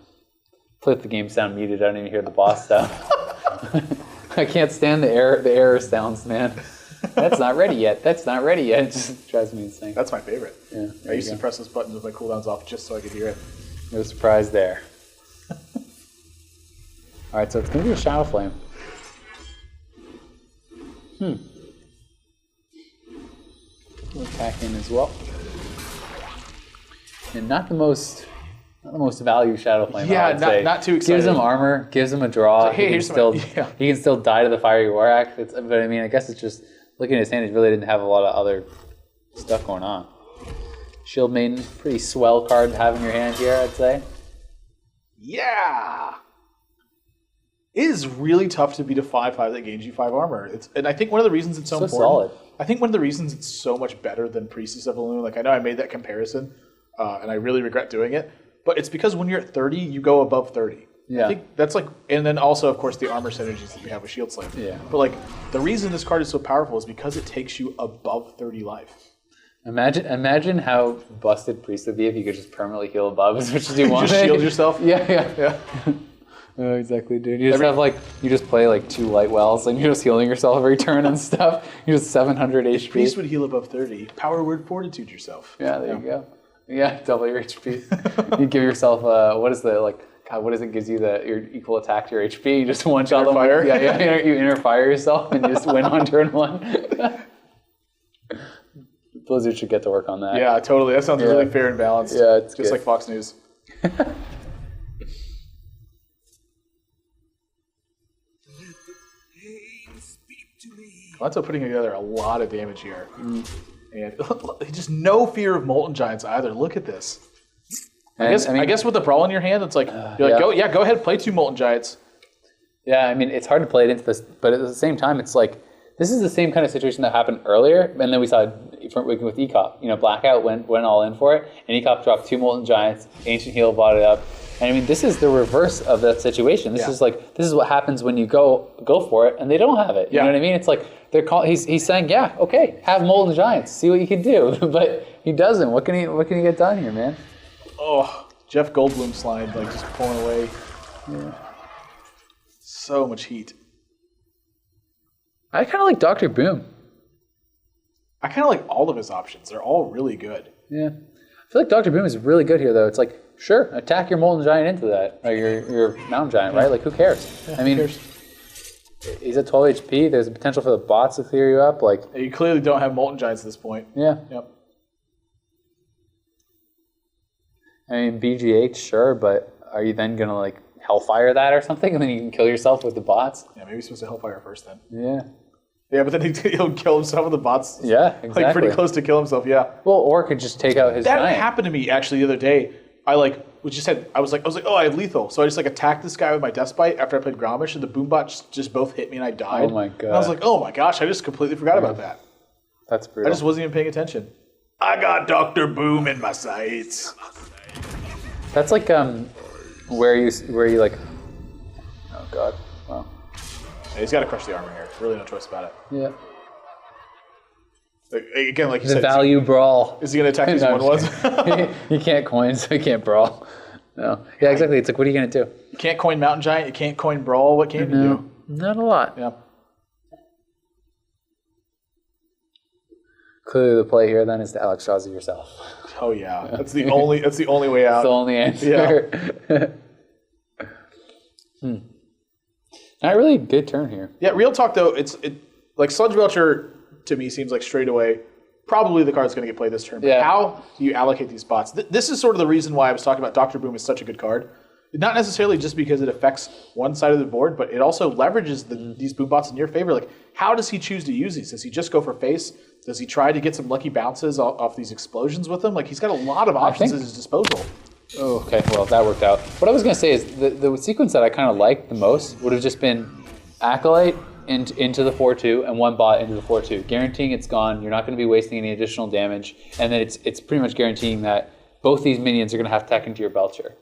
Flip the game sound muted. I don't even hear the boss stuff. I can't stand the error sounds, man. That's not ready yet. That's not ready yet. It just drives me insane. That's my favorite. Yeah, I used to press those buttons with my cooldowns off just so I could hear it. No surprise there. All right, so it's going to be a Shadow Flame. We'll attack in as well. And not the most value Shadow Flame. Yeah, I would say. not too exciting. Gives him armor, gives him a draw. Hey, he can still die to the Fiery War Axe. But I mean, I guess it's just looking at his hand. He really didn't have a lot of other stuff going on. Shield Maiden, pretty swell card to have in your hand here, I'd say. Yeah. It is really tough to beat a 5/5 that gains you 5 armor. And I think one of the reasons it's so important. Solid. I think one of the reasons it's so much better than Priestess of Illumin. Like I know I made that comparison, and I really regret doing it. But it's because when you're at 30, you go above 30. Yeah. I think that's like, and then also of course the armor synergies that you have with Shield Slave. Yeah. But like the reason this card is so powerful is because it takes you above 30 life. Imagine how busted Priest would be if you could just permanently heal above as much as you want. Just shield yourself. Yeah. Oh, exactly, dude. You just play like 2 light wells and you're just healing yourself every turn and stuff. You're just 700 HP. Priest would heal above 30. Power word fortitude yourself. Yeah, there you go. Yeah, double your HP. You give yourself what is it gives you your equal attack to your HP? You just one shot them. Fire. Yeah, you inner fire yourself and you just win on turn 1. Blizzard should get to work on that. Yeah, totally. That sounds really fair and balanced. Yeah, it's just good. like Fox News. Kolento putting together a lot of damage here. And just no fear of Molten Giants either. Look at this. I guess with the Brawl in your hand, it's like, go ahead, play 2 Molten Giants. Yeah, I mean, it's hard to play it into this, but at the same time, it's like, this is the same kind of situation that happened earlier, and then we saw with ECOP. Blackout went all in for it, and ECOP dropped 2 Molten Giants, Ancient Heal bought it up. And I mean, this is the reverse of that situation. This is what happens when you go for it, and they don't have it. You know what I mean? It's like he's saying, yeah, okay, have Molten Giants, see what you can do, but he doesn't. What can he get done here, man? Oh, Jeff Goldblum slide, just pulling away. Yeah. So much heat. I kind of like Dr. Boom. I kind of like all of his options. They're all really good. Yeah. I feel like Dr. Boom is really good here, though. It's like, sure, attack your Molten Giant into that, or your Mountain Giant, right? Like, who cares? Yeah, I mean, he's at 12 HP. There's a potential for the bots to clear you up. Like, you clearly don't have Molten Giants at this point. Yeah. Yep. I mean, BGH, sure, but are you then going to, Hellfire that or something, and then you can kill yourself with the bots? Yeah, maybe he's supposed to Hellfire first then. Yeah. Yeah, but then he'll kill himself with the bots. Yeah, exactly. Pretty close to kill himself, yeah. Well, or could just take out his That giant. happened to me, actually, the other day. I was like, oh, I have lethal. So I just attacked this guy with my Deathbite after I played Gromish, and the Boombots just both hit me and I died. Oh my god. And I was like, oh my gosh, I just completely forgot about that. That's brutal. I just wasn't even paying attention. I got Dr. Boom in my sights. That's where you oh god, wow. Yeah, he's got to crush the armor here. Really no choice about it. Yeah. Again, like you The said, value brawl. Is he going to attack these No, 1/1s? You can't coin, so you can't brawl. No. Yeah, exactly. It's like, what are you going to do? You can't coin Mountain Giant. You can't coin Brawl. What can you do? Not a lot. Yeah. Clearly, the play here then is to Alex Strassi yourself. Oh yeah, that's the only way out. That's the only answer. Not really a good turn here. Yeah, real talk though, like Sludge Belcher to me seems like straight away probably the card's going to get played this turn. But how do you allocate these spots? This is sort of the reason why I was talking about Dr. Boom is such a good card. Not necessarily just because it affects one side of the board, but it also leverages these boom bots in your favor. Like, how does he choose to use these? Does he just go for face? Does he try to get some lucky bounces off these explosions with them? Like, he's got a lot of options at his disposal. Oh, okay, well, that worked out. What I was going to say is the sequence that I kind of liked the most would have just been Acolyte into the 4-2 and one bot into the 4-2, guaranteeing it's gone. You're not going to be wasting any additional damage, and then it's pretty much guaranteeing that both these minions are going to have tech into your Belcher.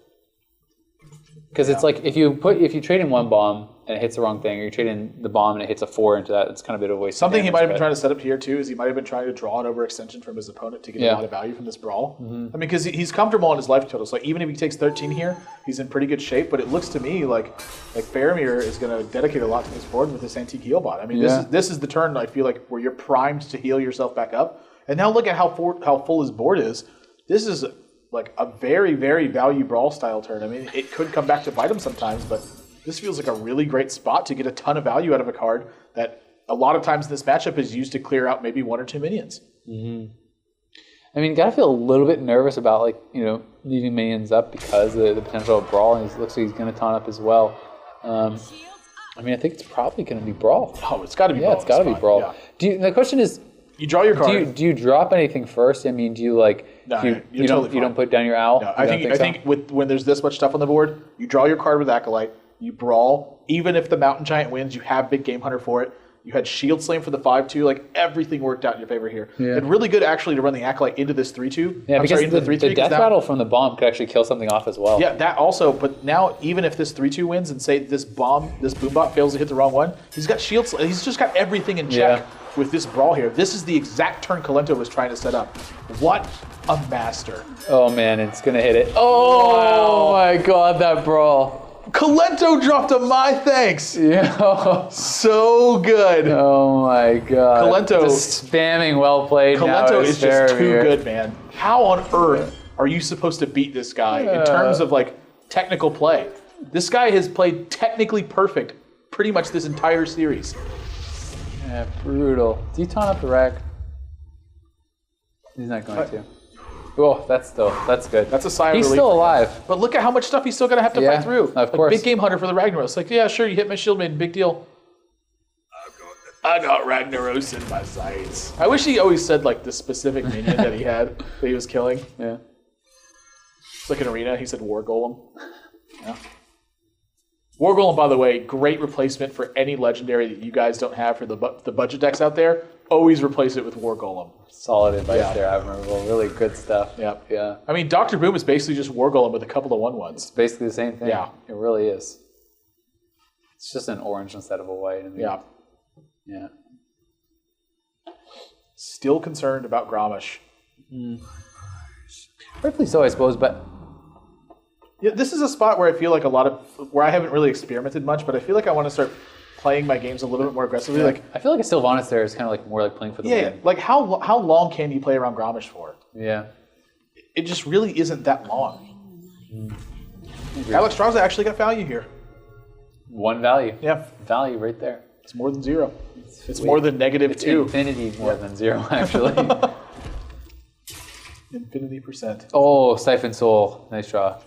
Because it's like if you trade in one bomb and it hits the wrong thing, or you trade in the bomb and it hits a 4 into that, it's kind of a bit of a waste. Something he might have been trying to set up here too is he might have been trying to draw an overextension from his opponent to get a lot of value from this brawl. I mean, because he's comfortable on his life total, so even if he takes 13 here, he's in pretty good shape. But it looks to me like Faramir is going to dedicate a lot to this board with this antique heal bot. I mean, this is the turn I feel like where you're primed to heal yourself back up. And now look at how full his board is. This is like a very, very value brawl style turn. I mean, it could come back to bite him sometimes, but this feels like a really great spot to get a ton of value out of a card that a lot of times in this matchup is used to clear out maybe 1 or 2 minions. I mean, gotta feel a little bit nervous about leaving minions up because of the potential of brawl, and it looks like he's gonna taunt up as well. I mean, I think it's probably gonna be brawl. Oh, it's gotta be brawl. Yeah, it's gotta be brawl. Yeah. The question is, you draw your card. Do you drop anything first? I mean, do you you don't put down your owl? No, I think when there's this much stuff on the board, you draw your card with Acolyte, you brawl. Even if the Mountain Giant wins, you have Big Game Hunter for it. You had Shield Slam for the 5-2. Like, everything worked out in your favor here. Yeah. And really good actually to run the Acolyte into this 3-2. Yeah, because the death rattle from the bomb could actually kill something off as well. Yeah, that also. But now, even if this 3-2 wins and say this Boombot fails to hit the wrong one, he's got Shield Slam. He's just got everything in check with this brawl here. This is the exact turn Kolento was trying to set up. What a master. Oh, man, it's going to hit it. Oh, my God, that brawl. Kolento dropped a my thanks. Yeah. So good. Oh my God. Kolento. Just spamming well played. Kolento is just too good, man. How on earth are you supposed to beat this guy in terms of like technical play? This guy has played technically perfect pretty much this entire series. Yeah, brutal. Do you taunt up the rack? He's not going to. Oh, that's good. That's a sigh of relief. He's still alive. But look at how much stuff he's still going to have to fight through. Of course. Big Game Hunter for the Ragnaros. Like, yeah, sure, you hit my shield maiden, big deal. I got Ragnaros in my sights. I wish he always said like the specific minion that he had that he was killing. Yeah. It's like an arena. He said War Golem. Yeah. War Golem, by the way, great replacement for any legendary that you guys don't have for the budget decks out there. Always replace it with War Golem. Solid advice there, admirable. Really good stuff. Yeah. Yeah. I mean, Dr. Boom is basically just War Golem with a couple of 1/1s. It's basically the same thing. Yeah. It really is. It's just an orange instead of a white. I mean, yeah. Yeah. Still concerned about Grommash. Rightfully so, I suppose, but yeah, this is a spot where I feel like where I haven't really experimented much, but I feel like I want to start playing my games a little bit more aggressively. Yeah. Like, I feel like a Sylvanas there is kind of like more like playing for the win. Like how long can you play around Grommash for? Yeah. It just really isn't that long. Alex Strauza actually got value here. 1 value. Yeah. Value right there. It's more than 0. It's more than -2. Infinity more than 0, actually. Infinity %. Oh, Siphon Soul. Nice draw.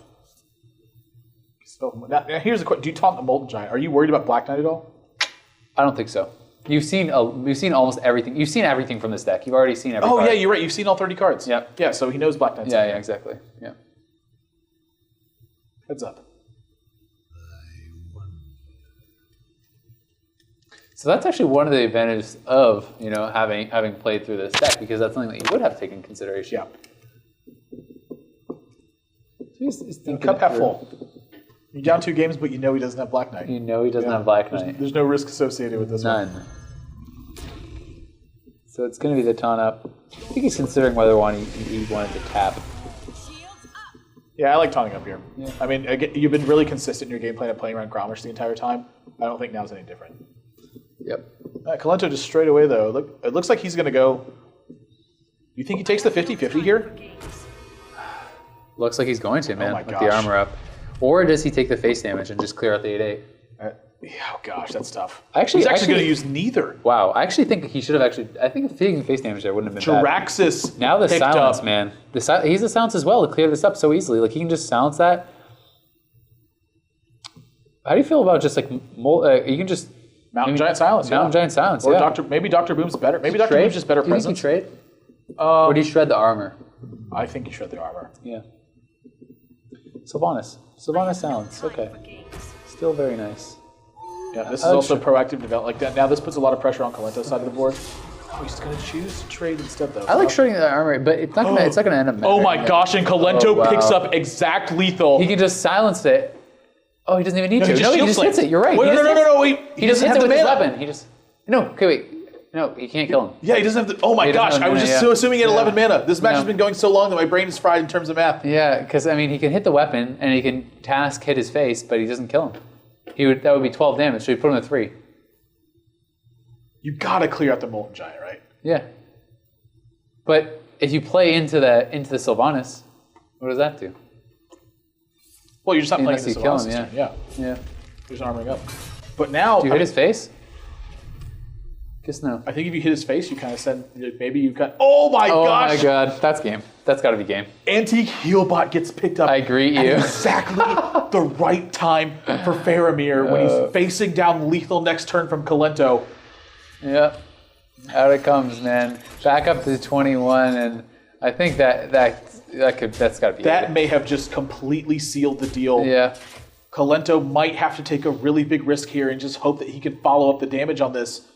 So, now here's the question. Do you taunt the Molten Giant? Are you worried about Black Knight at all? I don't think so. You've seen almost everything. You've seen everything from this deck. You've already seen everything. Oh, yeah, you're right. You've seen all 30 cards. Yeah. Yeah, so he knows Black Knight's Yeah, exactly. Yeah. Heads up. So that's actually one of the advantages of having played through this deck, because that's something that you would have taken into consideration. Yeah. So he's cup half full. You're down 2 games, but you know he doesn't have Black Knight. You know he doesn't have Black Knight. There's no risk associated with this one. None. So it's going to be the taunt up. I think he's considering whether he wanted to tap. Yeah, I like taunting up here. Yeah. I mean, again, you've been really consistent in your game plan of playing around Grommash the entire time. I don't think now's any different. Yep. Kolento just straight away, though. Look, it looks like he's going to go... You think he takes the 50-50 here? Looks like he's going to, man, my with gosh. the armor up. Or does he take the face damage and just clear out the 8-8? Yeah, oh gosh, that's tough. Actually, he's actually going to use neither. Wow, I actually think he should have actually. I think taking face damage there wouldn't have been bad. Jaraxxus Now the picked silence, up. man. He's the silence as well to clear this up so easily. Like he can just silence that. How do you feel about just like you can just Mountain Giant Silence. Mountain Giant Silence, Or yeah. maybe Dr. Boom's better. Maybe Dr. Boom's just better Do you think presence. he trade? Or do you shred the armor? I think he shred the armor. Yeah. Sylvanas Silence. Okay. Still very nice. Yeah, this is also proactive development. Like that. Now this puts a lot of pressure on Kolento's side of the board. Oh, he's going to choose to trade instead, though. I like shredding the armor, but it's not gonna. It's not gonna end up. Oh my gosh! And Kolento Oh, wow. picks up exact lethal. He can just silence it. Oh, he doesn't even need to. he just shield hits slings. it. You're right. Wait, He just hits- no, wait. He just hits have it with the his mana. weapon. He just. No, okay, wait. No, he can't kill him. Yeah, he doesn't have the. Oh my He doesn't gosh! have I was mana, just yeah. assuming he had 11 mana. This match No. has been going so long that my brain is fried in terms of math. Yeah, because I mean, he can hit the weapon and he can task hit his face, but he doesn't kill him. That would be 12 damage. So he put him at 3. You gotta clear out the Molten Giant, right? Yeah. But if you play into the Sylvanas, what does that do? Well, you're just not playing Unless this you kill him, turn. yeah. Yeah, Yeah. you're just armoring up. But now, Do you hit his face? Guess no. I think if you hit his face, you kind of send. Maybe you got. Oh my Oh gosh! my god, that's game. That's got to be game. Antique Healbot gets picked up. I greet at you. exactly the right time for Faramir when he's facing down lethal next turn from Kolento. Yep. Out it comes, man. Back up to 21, and I think that's got to be That it. may have just completely sealed the deal. Yeah. Kolento might have to take a really big risk here and just hope that he can follow up the damage on this.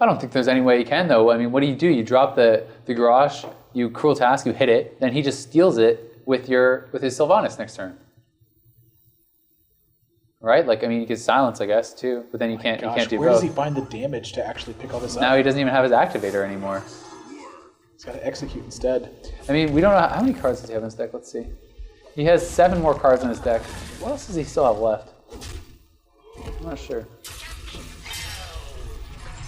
I don't think there's any way he can, though. I mean, what do? You drop the garage, you cruel task, you hit it, then he just steals it with his Sylvanas next turn. Right? Like, I mean, you can silence, I guess, too, but then you can't do where both. does he find the damage to actually pick all this Now up? he doesn't even have his activator anymore. He's got to execute instead. I mean, we don't know how many cards does he have in his deck. Let's see. He has 7 more cards in his deck. What else does he still have left? I'm not sure.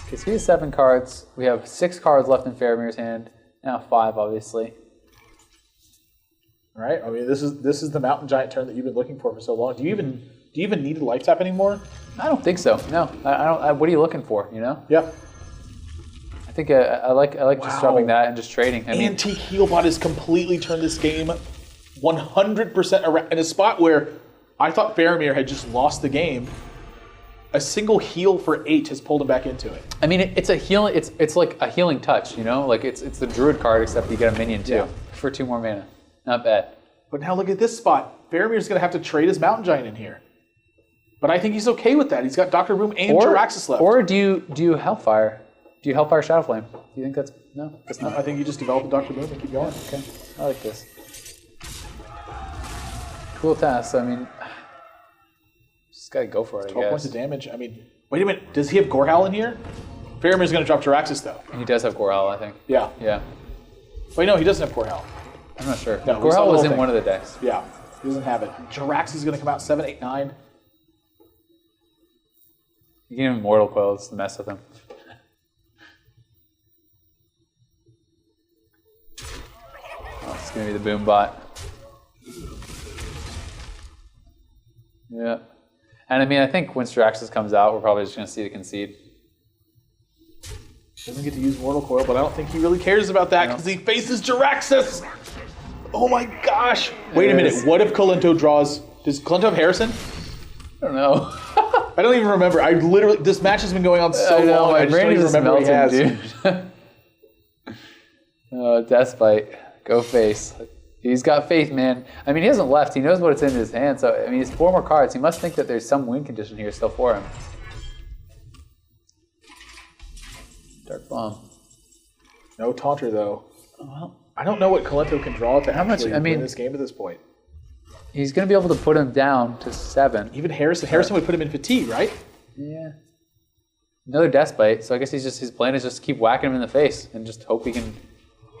Okay, so he has 7 cards. We have 6 cards left in Faramir's hand. Now 5, obviously. Right? I mean, this is the Mountain Giant turn that you've been looking for so long. Do you even need a life tap anymore? I don't think so. No, I don't. What are you looking for? You know? Yeah. I think I like just dropping that and just trading. I mean, Antique Healbot has completely turned this game 100% around in a spot where I thought Faramir had just lost the game. A single heal for 8 has pulled him back into it. I mean, it's a healing. It's like a healing touch. You know, like it's the Druid card, except you get a minion too Yeah. for 2 more mana. Not bad. But now look at this spot. Faramir's going to have to trade his Mountain Giant in here. But I think he's okay with that. He's got Dr. Boom and Jaraxxus left. Or do you Hellfire? Do you Hellfire Shadowflame? Do you think that's no? That's not. I think you just develop the Dr. Boom and keep going. Okay, I like this. Cool task. I mean, just gotta go for it. 12 I points guess. of damage. I mean, wait a minute. Does he have Gorehowl in here? Faramir's going to drop Jaraxxus, though. He does have Gorehowl, I think. Yeah. Yeah, Wait, no, he doesn't have Gorehowl. I'm not sure. No, we saw Gorehowl the was whole in thing. one of the decks. Yeah, he doesn't have it. Jaraxxus is going to come out 7, 8, 9. You can even Mortal Coils to mess with him. Oh, it's gonna be the Boom Bot. Yeah. And I mean, I think when Straxus comes out, we're probably just going to see the concede. Doesn't get to use Mortal Coil, but I don't think he really cares about that because he faces Jaraxxus. Oh my gosh! Wait a It minute. is. What if Kolento draws? Does Kolento have Harrison? I don't know. I don't even remember. I literally this match has been going on so I know, long. my I just brain don't even is remember what he has. melting, dude. Oh, Deathbite. Go face. He's got faith, man. I mean, he hasn't left. He knows what's in his hand. So, I mean, he's 4 more cards. He must think that there's some win condition here still for him. Dark Bomb. No taunter though. Well, I don't know what Kolento can draw to much- actually I mean- win this game at this point. he's going to be able to put him down to 7. Even Harrison. Harrison would put him in fatigue, right? Yeah. Another Deathbite. So I guess his plan is just to keep whacking him in the face and just hope he can.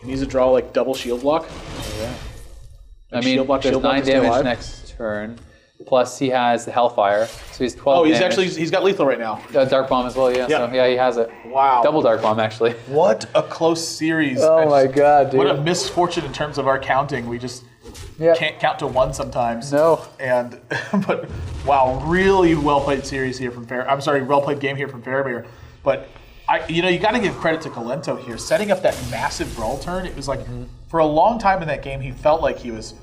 He needs to draw like double shield block. Yeah. I Like mean, shield block, there's shield block 9 to stay damage alive? next turn. Plus, he has the Hellfire, so he's 12. Oh, he's damage. he's got lethal right now. Dark Bomb as well. Yeah. Yeah. So yeah, he has it. Wow. Double Dark Bomb actually. What a close series. Oh my god, dude. What a misfortune in terms of our counting. We just can't count to one sometimes. No. And but wow, really well played series here from well played game here from Faramir. But you got to give credit to Kolento here, setting up that massive brawl turn. It was like for a long time in that game, he felt like he was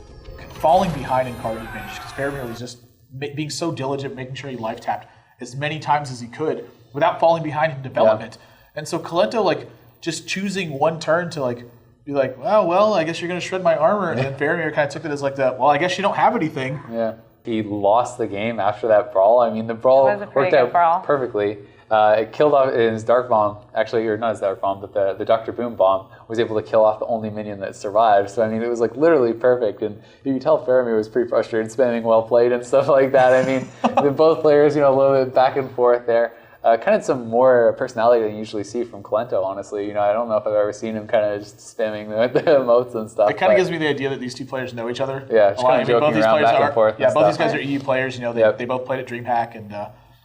falling behind in card advantage because Faramir was just being so diligent, making sure he life tapped as many times as he could without falling behind in development. And so Kolento, like, just choosing one turn to, like, be like, well, I guess you're going to shred my armor. And then Faramir kind of took it as, like, I guess you don't have anything. Yeah. He lost the game after that brawl. I mean, the brawl worked out perfectly. It killed off his Dark Bomb, actually, or not his Dark Bomb, but the Dr. Boom Bomb was able to kill off the only minion that survived. So, I mean, it was, like, literally perfect. And you could tell Faramir was pretty frustrated, spamming well played and stuff like that. I mean, both players, a little bit back and forth there. Kind of some more personality than you usually see from Kolento, honestly. I don't know if I've ever seen him kind of just spamming the emotes and stuff. It kind of gives me the idea that these two players know each other. Yeah, just kind of joking around back and forth. Yeah, both these guys are EU players. They both played at DreamHack. And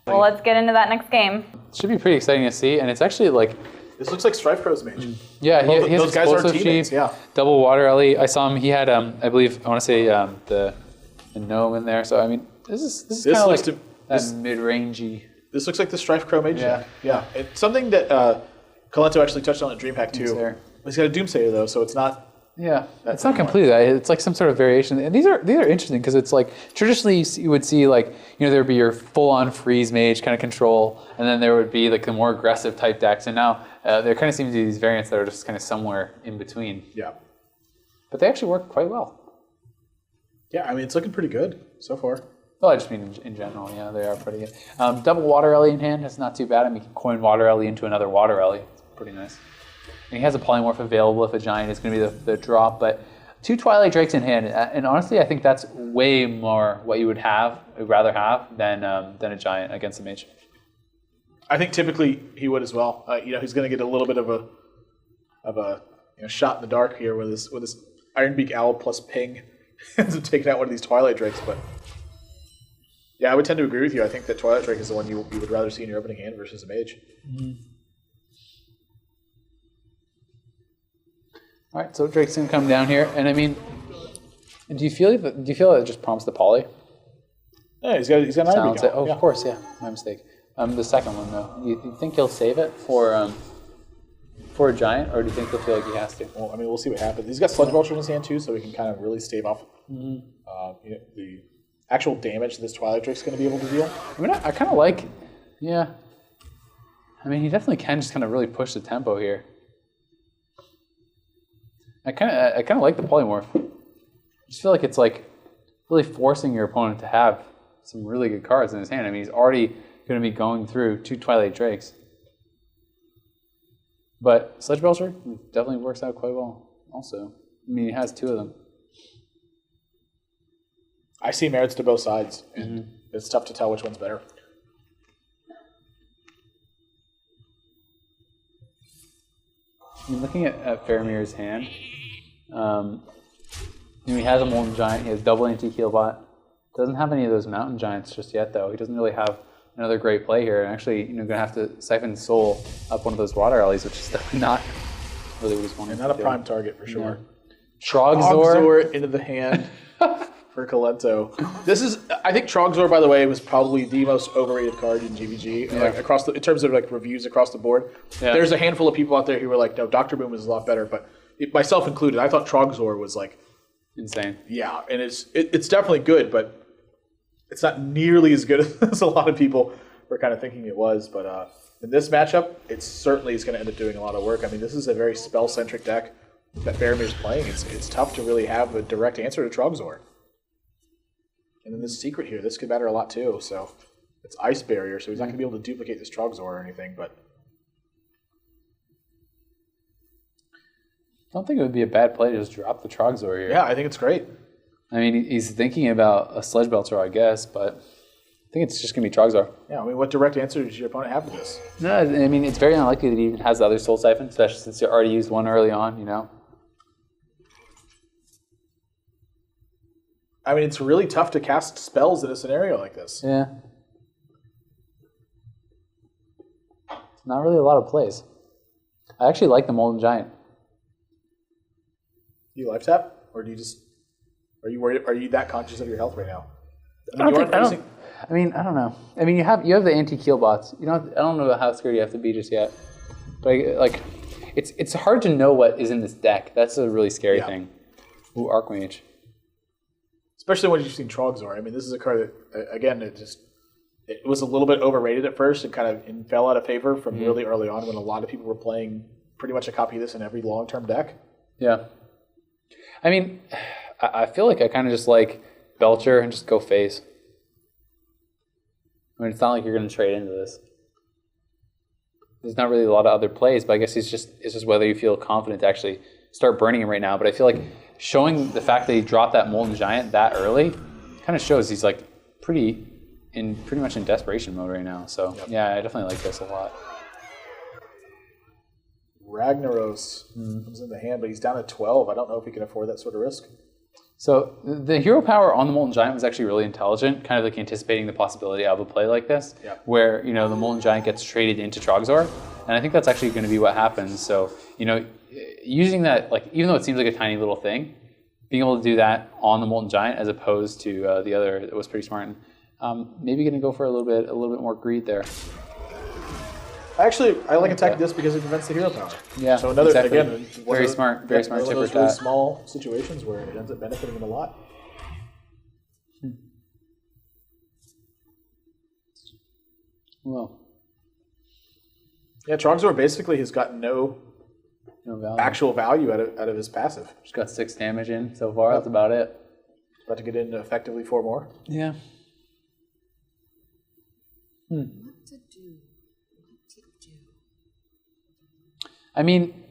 well, let's get into that next game. It should be pretty exciting to see, and it's actually like... This looks like Strife Crow's mage. Yeah, he has those guys are explosive teammates, sheep, double water alley. I saw him, he had, I want to say the gnome in there. So, I mean, this is kind of like that mid-rangey... This looks like the Strife Crow mage deck. Yeah. It's something that Kolento actually touched on at DreamHack too. He's got a Doomsayer though, so it's not... Yeah, it's not completely that. It's like some sort of variation. And these are interesting because it's like, traditionally you would see like, there would be your full-on freeze mage kind of control, and then there would be like the more aggressive type decks. And now there kind of seems to be these variants that are just kind of somewhere in between. Yeah. But they actually work quite well. Yeah, I mean, it's looking pretty good so far. Well, I just mean in general, yeah, they are pretty good. Double water alley in hand, that's not too bad. I mean, you can coin water alley into another water alley. It's pretty nice. And he has a polymorph available if a giant is going to be the drop, but 2 Twilight Drakes in hand, and honestly, I think that's way more what you would rather have than a giant against a mage. I think typically he would as well. He's going to get a little bit of a shot in the dark here with his Ironbeak Owl plus ping, ends up taking out one of these Twilight Drakes, but. Yeah, I would tend to agree with you. I think that Twilight Drake is the one you would rather see in your opening hand versus a mage. Mm-hmm. All right, so Drake's gonna come down here, and I mean, do you feel it just prompts the poly? Yeah, he's got an Ironbeak Owl. Oh, yeah. Of course, yeah, my mistake. The second one though, do you think he'll save it for a giant, or do you think he'll feel like he has to? Well, I mean, we'll see what happens. He's got Sludge Vulture in his hand too, so he can kind of really stave off the actual damage this Twilight Drake's going to be able to deal. I mean, I kind of like, yeah. I mean, he definitely can just kind of really push the tempo here. I kind of like the polymorph. I just feel like it's like really forcing your opponent to have some really good cards in his hand. I mean, he's already going to be going through 2 Twilight Drakes. But Sludge Belcher definitely works out quite well also. I mean, he has 2 of them. I see merits to both sides, and it's tough to tell which one's better. I mean, looking at Faramir's hand, he has a Molten Giant, he has double anti-Healbot. Doesn't have any of those Mountain Giants just yet, though. He doesn't really have another great play here, and actually, going to have to Siphon Soul up one of those Water Alleys, which is definitely not really what he's wanting to do. Not a prime target, for sure. Trogzor into the hand. For Kolento. I think Trogzor, by the way, was probably the most overrated card in GVG, like in terms of like reviews across the board. Yeah. There's a handful of people out there who were like, no, Dr. Boom is a lot better, but myself included, I thought Trogzor was like insane. Yeah, and it's definitely good, but it's not nearly as good as a lot of people were kind of thinking it was. But in this matchup, it certainly is going to end up doing a lot of work. I mean, this is a very spell-centric deck that Faramir's playing. It's tough to really have a direct answer to Trogzor. And then this secret here, this could matter a lot too. So it's Ice Barrier, so he's not going to be able to duplicate this Trogzor or anything. But I don't think it would be a bad play to just drop the Trogzor here. Yeah, I think it's great. I mean, he's thinking about a Sludge Belcher, I guess, but I think it's just going to be Trogzor. Yeah, I mean, what direct answer does your opponent have to this? No, I mean, it's very unlikely that he even has the other Soul Siphon, especially since you already used one early on, I mean, it's really tough to cast spells in a scenario like this. Yeah. It's not really a lot of plays. I actually like the Molten Giant. Do you life tap, or do you just... Are you worried? Are you that conscious of your health right now? I don't know. I mean, you have the anti-keel bots. I don't know how scared you have to be just yet. But like, it's hard to know what is in this deck. That's a really scary thing. Ooh, Archmage. Especially when you've seen Trogzor. I mean, this is a card that, again, it was a little bit overrated at first and kind of fell out of favor from really early on when a lot of people were playing pretty much a copy of this in every long-term deck. Yeah. I mean, I feel like I kind of just like Belcher and just go face. I mean, it's not like you're going to trade into this. There's not really a lot of other plays, but I guess it's just whether you feel confident to actually start burning him right now. But I feel like showing the fact that he dropped that Molten Giant that early kind of shows he's like pretty much in desperation mode right now. So yeah, I definitely like this a lot. Ragnaros comes in the hand, but he's down at 12. I don't know if he can afford that sort of risk. So the hero power on the Molten Giant was actually really intelligent, kind of like anticipating the possibility of a play like this, where the Molten Giant gets traded into Trogzor, and I think that's actually going to be what happens. So using that, like even though it seems like a tiny little thing, being able to do that on the Molten Giant as opposed to the other, it was pretty smart. And, maybe going to go for a little bit more greed there. Actually, I like attacking this because it prevents the hero power. Yeah, so another exactly. again, very smart tip one of for those really that. small situations where it ends up benefiting them a lot. Well, yeah, Trogzor basically has got no value. actual value out of his passive. Just got 6 damage in so far. That's about it. About to get into effectively 4 more. Yeah. I mean,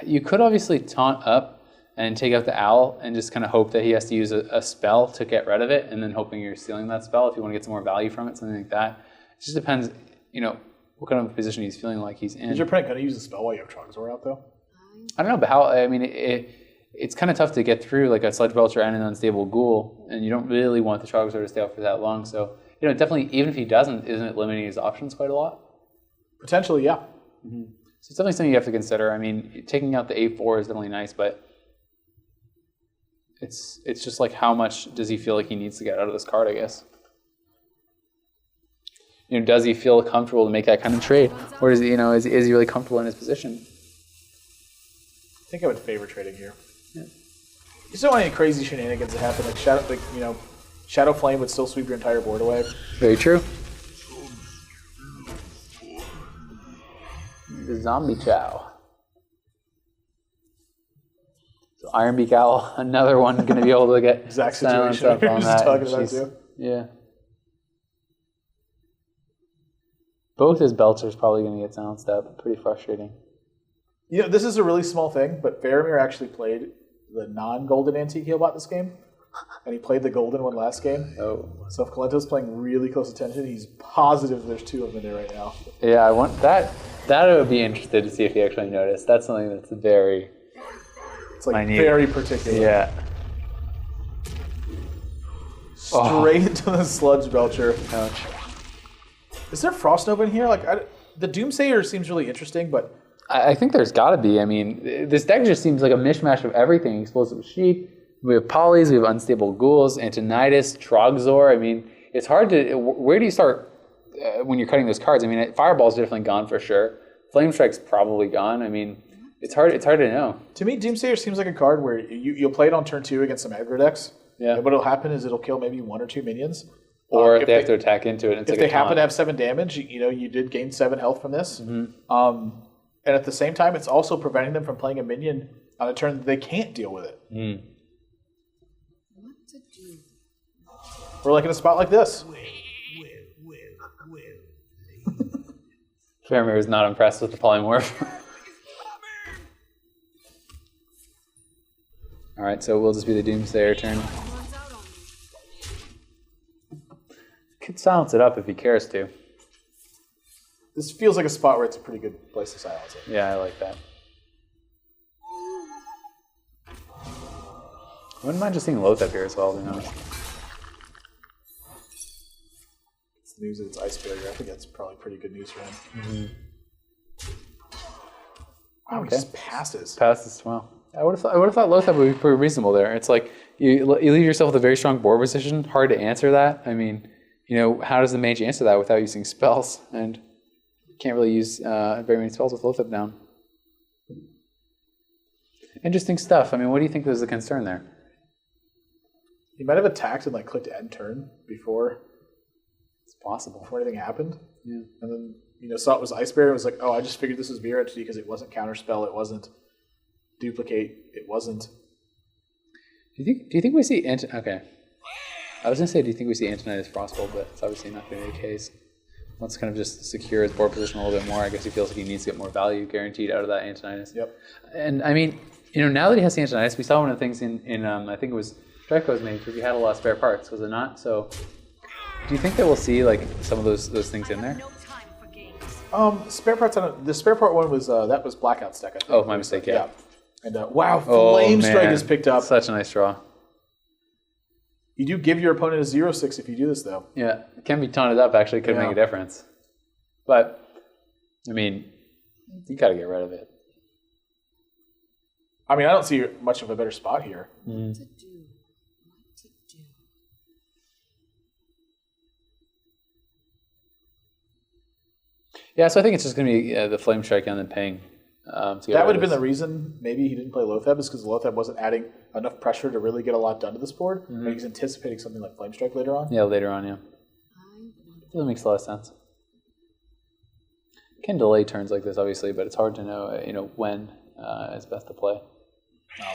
you could obviously taunt up and take out the owl and just kind of hope that he has to use a spell to get rid of it, and then hoping you're stealing that spell if you want to get some more value from it, something like that. It just depends, what kind of position he's feeling like he's in. Is your opponent going to use the spell while you have Trogzor out, though? I don't know, but it's kind of tough to get through like a Sludge Belcher and an Unstable Ghoul, and you don't really want the Trogzor to stay out for that long. So, definitely, even if he doesn't, isn't it limiting his options quite a lot? Potentially, yeah. Mm-hmm. So it's definitely something you have to consider. I mean, taking out the A4 is definitely nice, but it's just like how much does he feel like he needs to get out of this card, I guess. Does he feel comfortable to make that kind of trade? Or is he really comfortable in his position? I think I would favor trading here. Yeah. You just don't want any crazy shenanigans to happen. Like Shadow Flame would still sweep your entire board away. Very true. The Zombie Chow. So Ironbeak Owl, another one going to be able to get exact silence situation up on just that. talking about too. Yeah. Both his Belchers probably going to get silenced up. Pretty frustrating. This is a really small thing, but Faramir actually played the non-golden antique heal bot this game, and he played the golden one last game. Oh. So if Kolento's playing really close attention, he's positive there's 2 of them in there right now. Yeah, I want that. That I would be interested to see if he actually noticed. That's something that's very... It's like minute. very particular. Yeah. Straight into the Sludge Belcher. Ouch. Is there Frost Nova in here? The Doomsayer seems really interesting, but... I think there's got to be. I mean, this deck just seems like a mishmash of everything. Explosive Sheep, we have Polys, we have Unstable Ghouls, Antonidas, Trogzor. I mean, it's hard to... Where do you start when you're cutting those cards? I mean, Fireball's definitely gone for sure. Flame Strike's probably gone. I mean, it's hard to know. To me, Doomsayer seems like a card where you'll play it on turn 2 against some aggro decks. Yeah. And what'll happen is it'll kill maybe 1 or 2 minions. Or if they have to attack into it, it's if like they happen to have 7 damage, you did gain 7 health from this. Mm-hmm. And at the same time, it's also preventing them from playing a minion on a turn that they can't deal with it. Mm. What to do? Or like in a spot like this. Faramir is not impressed with the polymorph. All right, so we'll just be the Doomsayer turn. Could silence it up if he cares to. This feels like a spot where it's a pretty good place to silence it. Yeah, I like that. I wouldn't mind just seeing Loath up here as well, to be honest. It's the news that it's Ice Barrier. I think that's probably pretty good news for him. Mm-hmm. Wow, he just passes. Passes, well. I would have thought Loath would be pretty reasonable there. It's like you leave yourself with a very strong board position. Hard to answer that. I mean, how does the mage answer that without using spells? And you can't really use very many spells with Loatheb down. Interesting stuff. I mean, what do you think was the concern there? He might have attacked and clicked end turn before It's possible. anything happened. Yeah. And then, saw it was Ice Bear and was like, oh, I just figured this was Mirror Entity because it wasn't Counterspell, it wasn't Duplicate, it wasn't. Do you think we see okay. I was gonna say, do you think we see Antonidas Frostbolt, but it's obviously not gonna be the case. Let's kind of just secure his board position a little bit more. I guess he feels like he needs to get more value guaranteed out of that Antonidas. Yep. And I mean, now that he has the Antonidas, we saw one of the things in I think it was Draco's mage, because he had a lot of spare parts, was it not? So do you think that we'll see some of those things in there? Spare parts the spare part one was that was Blackout Stack, I think. Oh, my mistake, yeah. And wow, Flame Strike is picked up. Such a nice draw. You do give your opponent a 0/6 if you do this, though. Yeah, it can be taunted up, actually. Could make a difference. But, I mean, you got to get rid of it. I mean, I don't see much of a better spot here. What to do? What to do? Yeah, so I think it's just going to be the Flame Strike and then paying. That would have been the reason maybe he didn't play Loatheb, is because Loatheb wasn't adding enough pressure to really get a lot done to this board. Mm-hmm. He's anticipating something like Flame Strike later on. Yeah, later on, yeah. That makes a lot of sense. Can delay turns like this, obviously, but it's hard to know, when it's best to play.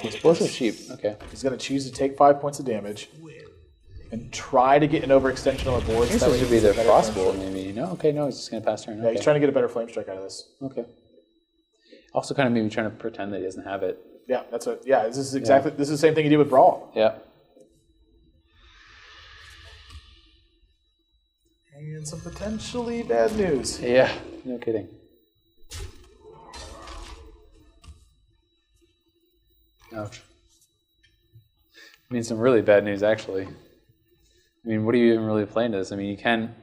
Explosive Sheep, okay. He's going to choose to take 5 points of damage and try to get an overextension on the board. I guess this should be the Frostbolt, maybe. No, okay, no, he's just going to pass turn. Yeah, he's trying to get a better Flame Strike out of this. Okay. Also, kind of maybe trying to pretend that he doesn't have it. Yeah, this is exactly this is the same thing you do with Brawl. Yeah. And some potentially bad news. Yeah, no kidding. Ouch. I mean, some really bad news, actually. I mean, what are you even really playing to this? I mean, you can.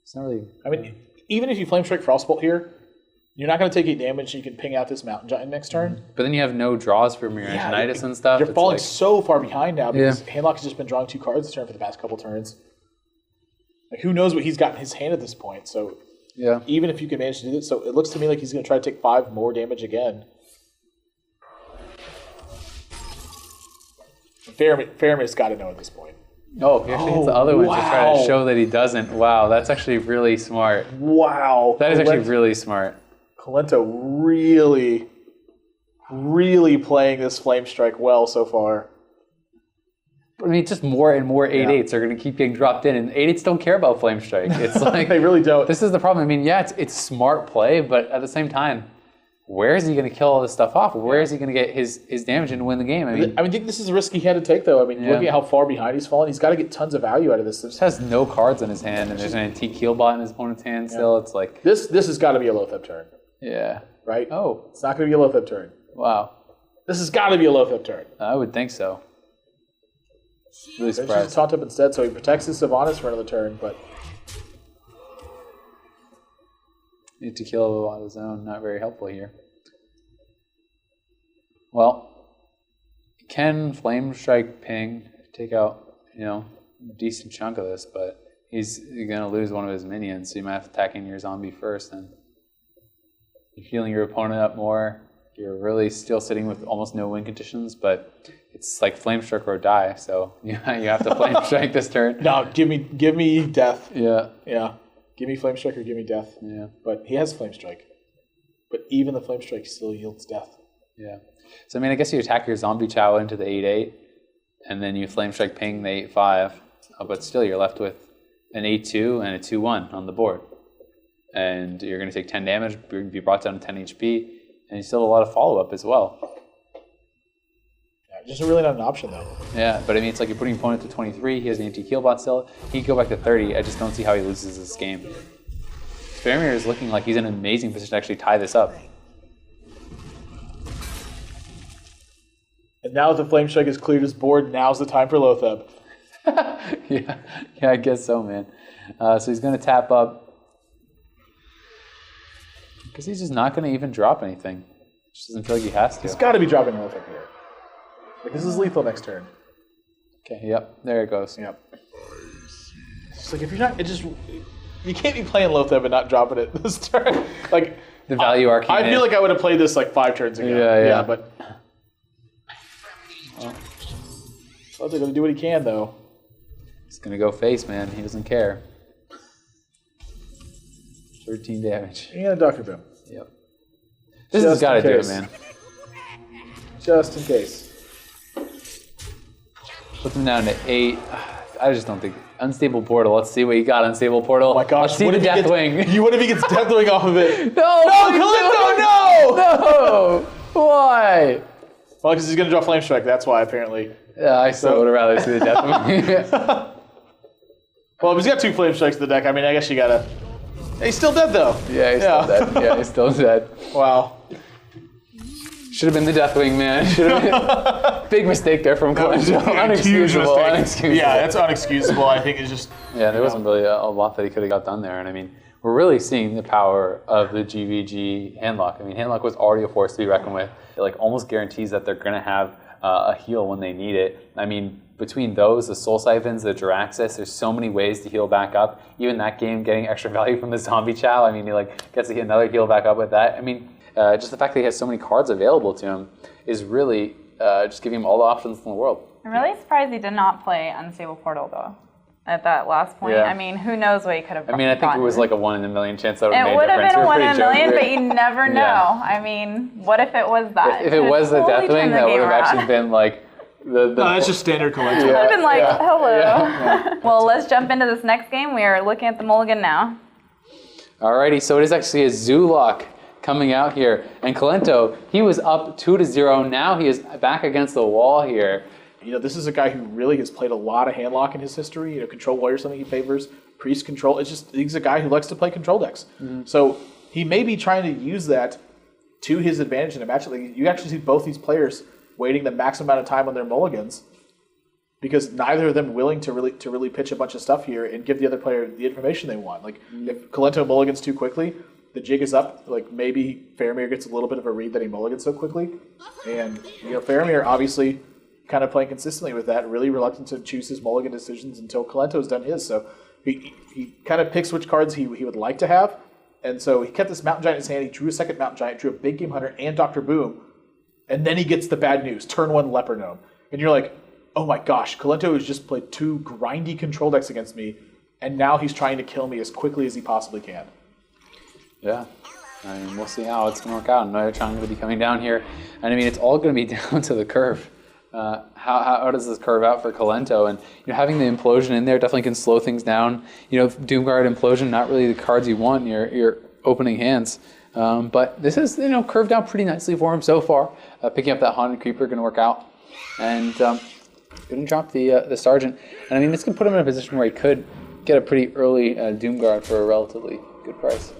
It's not really. I mean, even if you Flame Strike Frostbolt here, you're not going to take 8 damage, and you can ping out this Mountain Giant next turn. But then you have no draws from your Antonidas and stuff. You're falling so far behind now because Handlock has just been drawing 2 cards this turn for the past couple turns. Who knows what he's got in his hand at this point? So even if you can manage to do this, so it looks to me like he's going to try to take 5 more damage again. Faramir's got to know at this point. Oh, he actually hits the other one to try to show that he doesn't. Wow, that's actually really smart. Wow. That is actually really smart. Kolento really, really playing this Flame Strike well so far. I mean, just more and more 8/8s are going to keep getting dropped in, and 8/8s don't care about Flame Strike. It's like they really don't. This is the problem. I mean, it's smart play, but at the same time, where is he going to kill all this stuff off? Where is he going to get his damage and win the game? I think this is a risk he had to take, though. I mean, looking at how far behind he's fallen, he's got to get tons of value out of this. He just has no cards in his hand, and there's an antique Keelbot in his opponent's hand still. It's like this has got to be a Loatheb turn. Yeah. Right? Oh. It's not going to be a Loatheb turn. Wow. This has got to be a Loatheb turn. I would think so. Really Then surprised. she's taunt up instead, so he protects his Sylvanas for another turn, but Need to kill on his own. Not very helpful here. Well, can Flame Strike ping take out, a decent chunk of this, but he's going to lose one of his minions, so you might have to attack in your zombie first, and you're healing your opponent up more. You're really still sitting with almost no win conditions, but it's like Flame Strike or die, so you have to Flame Strike this turn. no, give me death. Yeah. Yeah. Give me Flame Strike or give me death. Yeah. But he has Flame Strike. But even the Flame Strike still yields death. Yeah. So, I guess you attack your Zombie Chow into the 8/8, and then you Flame Strike ping the 8/5, but still you're left with an 8/2 and a 2/1 on the board. And you're going to take 10 damage, be brought down to 10 HP, and you still have a lot of follow-up as well. Yeah, just really not an option, though. Yeah, but it's like you're putting your opponent to 23, he has an anti-Keelbot still, he can go back to 30, I just don't see how he loses this game. Faramir is looking like he's in an amazing position to actually tie this up. And now that the Flame Strike has cleared his board, now's the time for Loatheb. yeah, I guess so, man. So he's going to tap up. Because he's just not going to even drop anything. Just doesn't feel like he has to. He's got to be dropping Loatheb here. Like, this is lethal next turn. Okay, yep, there it goes. Yep. It's like, if you're not, you can't be playing Lotheb and not dropping it this turn. Like, The value arcane. I feel like I would have played this like 5 turns ago. Yeah. But Lotheb's going to do what he can, though. He's gonna go face, man. He doesn't care. 13 damage. And a Dr. Boom. Yep. This has Just got to in do it, case. man. Just in case. Put them down to 8. I just don't think unstable portal. Let's see what you got. Unstable portal. Oh my gosh! Let's see what the if he gets- Deathwing. What if he gets Deathwing off of it? No! Kolento, no! No! Why? Well, because he's going to draw Flame Strike. That's why, apparently. Yeah, I still would have rather see the Deathwing. Well, if he's got 2 Flame Strikes in the deck, I mean, I guess you got to... He's still dead, though. Yeah, he's still dead. Yeah, he's still dead. Wow. Should have been the Deathwing, man. Should have been. Big mistake there from Kolento. Huge Unexcusable. mistake. Unexcusable. Yeah, that's unexcusable. I think it's just... Yeah, there wasn't really a lot that he could have got done there. And I mean, we're really seeing the power of the GVG handlock. I mean, handlock was already a force to be reckoned with. It like almost guarantees that they're going to have a heal when they need it. I mean, between those, the Soul Siphons, the Jiraxis, there's so many ways to heal back up. Even that game, getting extra value from the Zombie Chow. I mean, he like gets to get another heal back up with that. I mean, just the fact that he has so many cards available to him is really just giving him all the options in the world. I'm really surprised he did not play Unstable Portal, though, at that last point. Yeah. I mean, who knows what he could have I mean, I think it was like a 1 in a million chance that would have It made would a have difference. been a We're 1 in a pretty million, joking. but you never know. Yeah. I mean, what if it was that? If it was the Totally Deathwing, turned the that would game have around. actually been like the No, that's just standard Kolento. It would have been like, Yeah. hello. Yeah. Well, let's jump into this next game. We are looking at the mulligan now. Alrighty, so it is actually a Zulok coming out here. And Kolento, he was up 2-0. Now he is back against the wall here. You know, this is a guy who really has played a lot of handlock in his history. You know, Control Warrior is something he favors. Priest Control. It's just, he's a guy who likes to play control decks. So he may be trying to use that to his advantage in a matchup. Like, you actually see both these players waiting the maximum amount of time on their mulligans because neither of them willing to really pitch a bunch of stuff here and give the other player the information they want. Like, if Kolento mulligans too quickly, the jig is up. Like, maybe Faramir gets a little bit of a read that he mulligans so quickly. And, you know, Faramir obviously kind of playing consistently with that, really reluctant to choose his mulligan decisions until Kolento's done his. So he kind of picks which cards he would like to have. And so he kept this Mountain Giant in his hand. He drew a second Mountain Giant, drew a Big Game Hunter and Dr. Boom. And then he gets the bad news, turn 1 Leper Gnome. And you're like, oh my gosh, Kolento has just played 2 grindy control decks against me, and now he's trying to kill me as quickly as he possibly can. Yeah, I mean, we'll see how it's going to work out. Noyotron going to be coming down here. And I mean, it's all going to be down to the curve. How does this curve out for Kolento? And you know, having the Implosion in there definitely can slow things down. You know, Doomguard, Implosion, not really the cards you want in your opening hands. But this is, you know, curved out pretty nicely for him so far. Picking up that Haunted Creeper going to work out. And going to drop the Sergeant. And I mean, this can put him in a position where he could get a pretty early Doomguard for a relatively good price.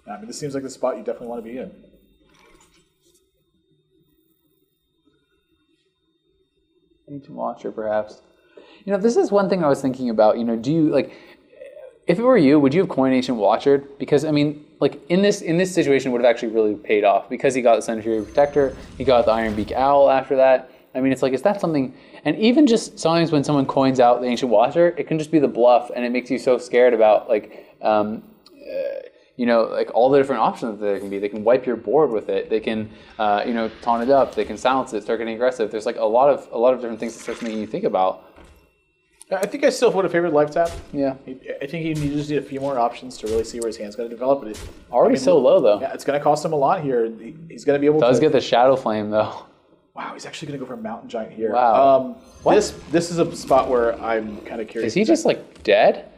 I mean, this seems like the spot you definitely want to be in. Into Watcher, perhaps. You know, this is one thing I was thinking about. You know, do you, like, if it were you, would you have Coination Watcher? Because, I mean, like, in this situation, it would have actually really paid off. Because he got the Century Protector, he got the Iron Beak Owl after that. I mean, it's like, is that something... And even just sometimes when someone coins out the Ancient Watcher, it can just be the bluff, and it makes you so scared about, like, you know, like all the different options that there can be. They can wipe your board with it. They can, you know, taunt it up. They can silence it, start getting aggressive. There's like a lot of different things that starts making you think about. I think I still would have favored Life Tap. Yeah. I think he just need a few more options to really see where his hand's going to develop. But Already so low, though. Yeah, it's going to cost him a lot here. He's going to be able to... Does get the Shadow Flame, though. Wow, he's actually going to go for a Mountain Giant here. Wow. This is a spot where I'm kind of curious. Is he just, like, dead?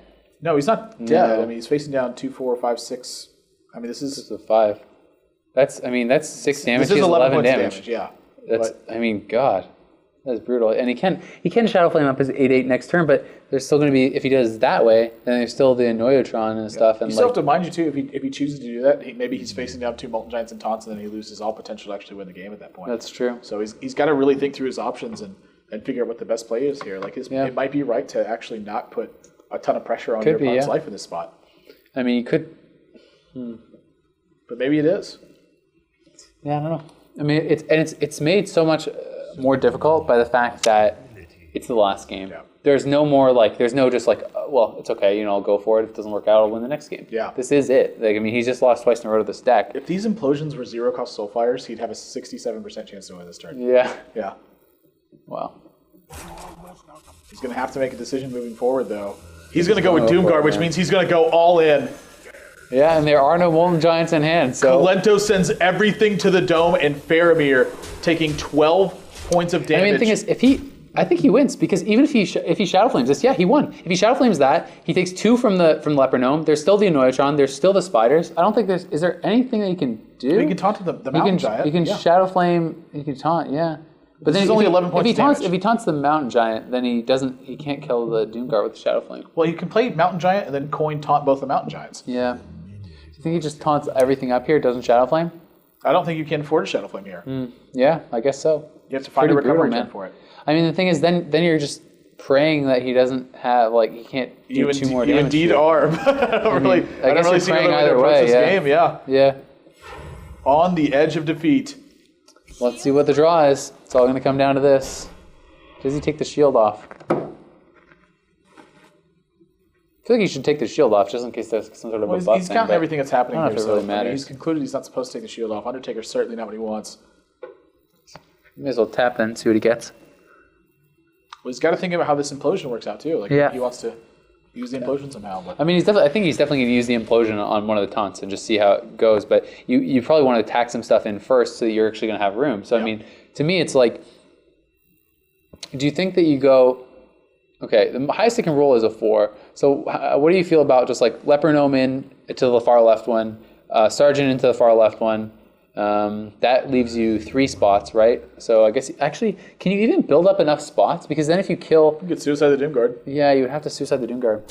No, he's not dead. No. I mean, he's facing down 2, 4, 5, 6. I mean, this is... This is a 5. That's 6 damage. This is He's 11 points damage. yeah. That's, But- I mean, God. That's brutal. And he can Shadow Flame up his 8/8 next turn, but there's still going to be, if he does that way, then there's still the Noyotron and stuff. And You still like, have to mind you, too, if he chooses to do that, maybe he's facing down 2 Molten Giants and Taunts, and then he loses all potential to actually win the game at that point. that's true. So he's got to really think through his options and figure out what the best play is here. Like It might be right to actually not put a ton of pressure on your opponent's life in this spot. I mean, you could... But maybe it is. Yeah, I don't know. I mean, it's made so much more difficult by the fact that it's the last game. Yeah. There's no more there's no just well, it's okay, I'll go for it. If it doesn't work out, I'll win the next game. Yeah. This is it. He's just lost twice in a row to this deck. If these implosions were 0-cost Soulfires, he'd have a 67% chance to win this turn. Yeah. Yeah. Wow. He's going to have to make a decision moving forward, though. He's going to go with Doomguard, which means he's going to go all in. Yeah, and there are no Molten Giants in hand, so... Kolento sends everything to the dome, and Faramir taking 12 points of damage. I mean, the thing is, I think he wins, because even if he Shadow Flames this, yeah, he won. If he Shadow Flames that, he takes 2 from the Leper Gnome. There's still the Annoyatron. There's still the Spiders. I don't think is there anything that he can do? He can taunt the Mountain Giant. He can Shadow Flame. He can taunt. Yeah. But this is only 11 points of damage. If he taunts the Mountain Giant, then he can't kill the Doomguard with the Shadow Flame. Well, you can play Mountain Giant and then coin taunt both the Mountain Giants. Yeah. Do you think he just taunts everything up here, doesn't Shadow Flame? I don't think you can afford a Shadow Flame here. Yeah, I guess so. You have to find a recovery brutal, turn for it. I mean, the thing is, then you're just praying that he doesn't have, he can't do 2 more damage. You indeed are. I don't really see another way to approach this game. Yeah. Yeah. On the edge of defeat. Let's see what the draw is. It's all going to come down to this. Does he take the shield off? I feel like he should take the shield off just in case there's some sort of a buff He's counting everything that's happening I don't here. know if it really matters. He's concluded he's not supposed to take the shield off. Undertaker's certainly not what he wants. May as well tap then, see what he gets. Well, he's got to think about how this implosion works out too. He wants to use the implosion somehow. But. I mean, I think he's definitely going to use the implosion on one of the taunts and just see how it goes. But you probably want to tack some stuff in first so that you're actually going to have room. So I mean, to me, it's do you think that you go? Okay, the highest it can roll is a 4. So what do you feel about just Leper Gnome in to the far left one, Sergeant into the far left one? That leaves you 3 spots, right? So I guess, actually, can you even build up enough spots? Because then if you kill... You could suicide the Doomguard. Yeah, you would have to suicide the Doomguard.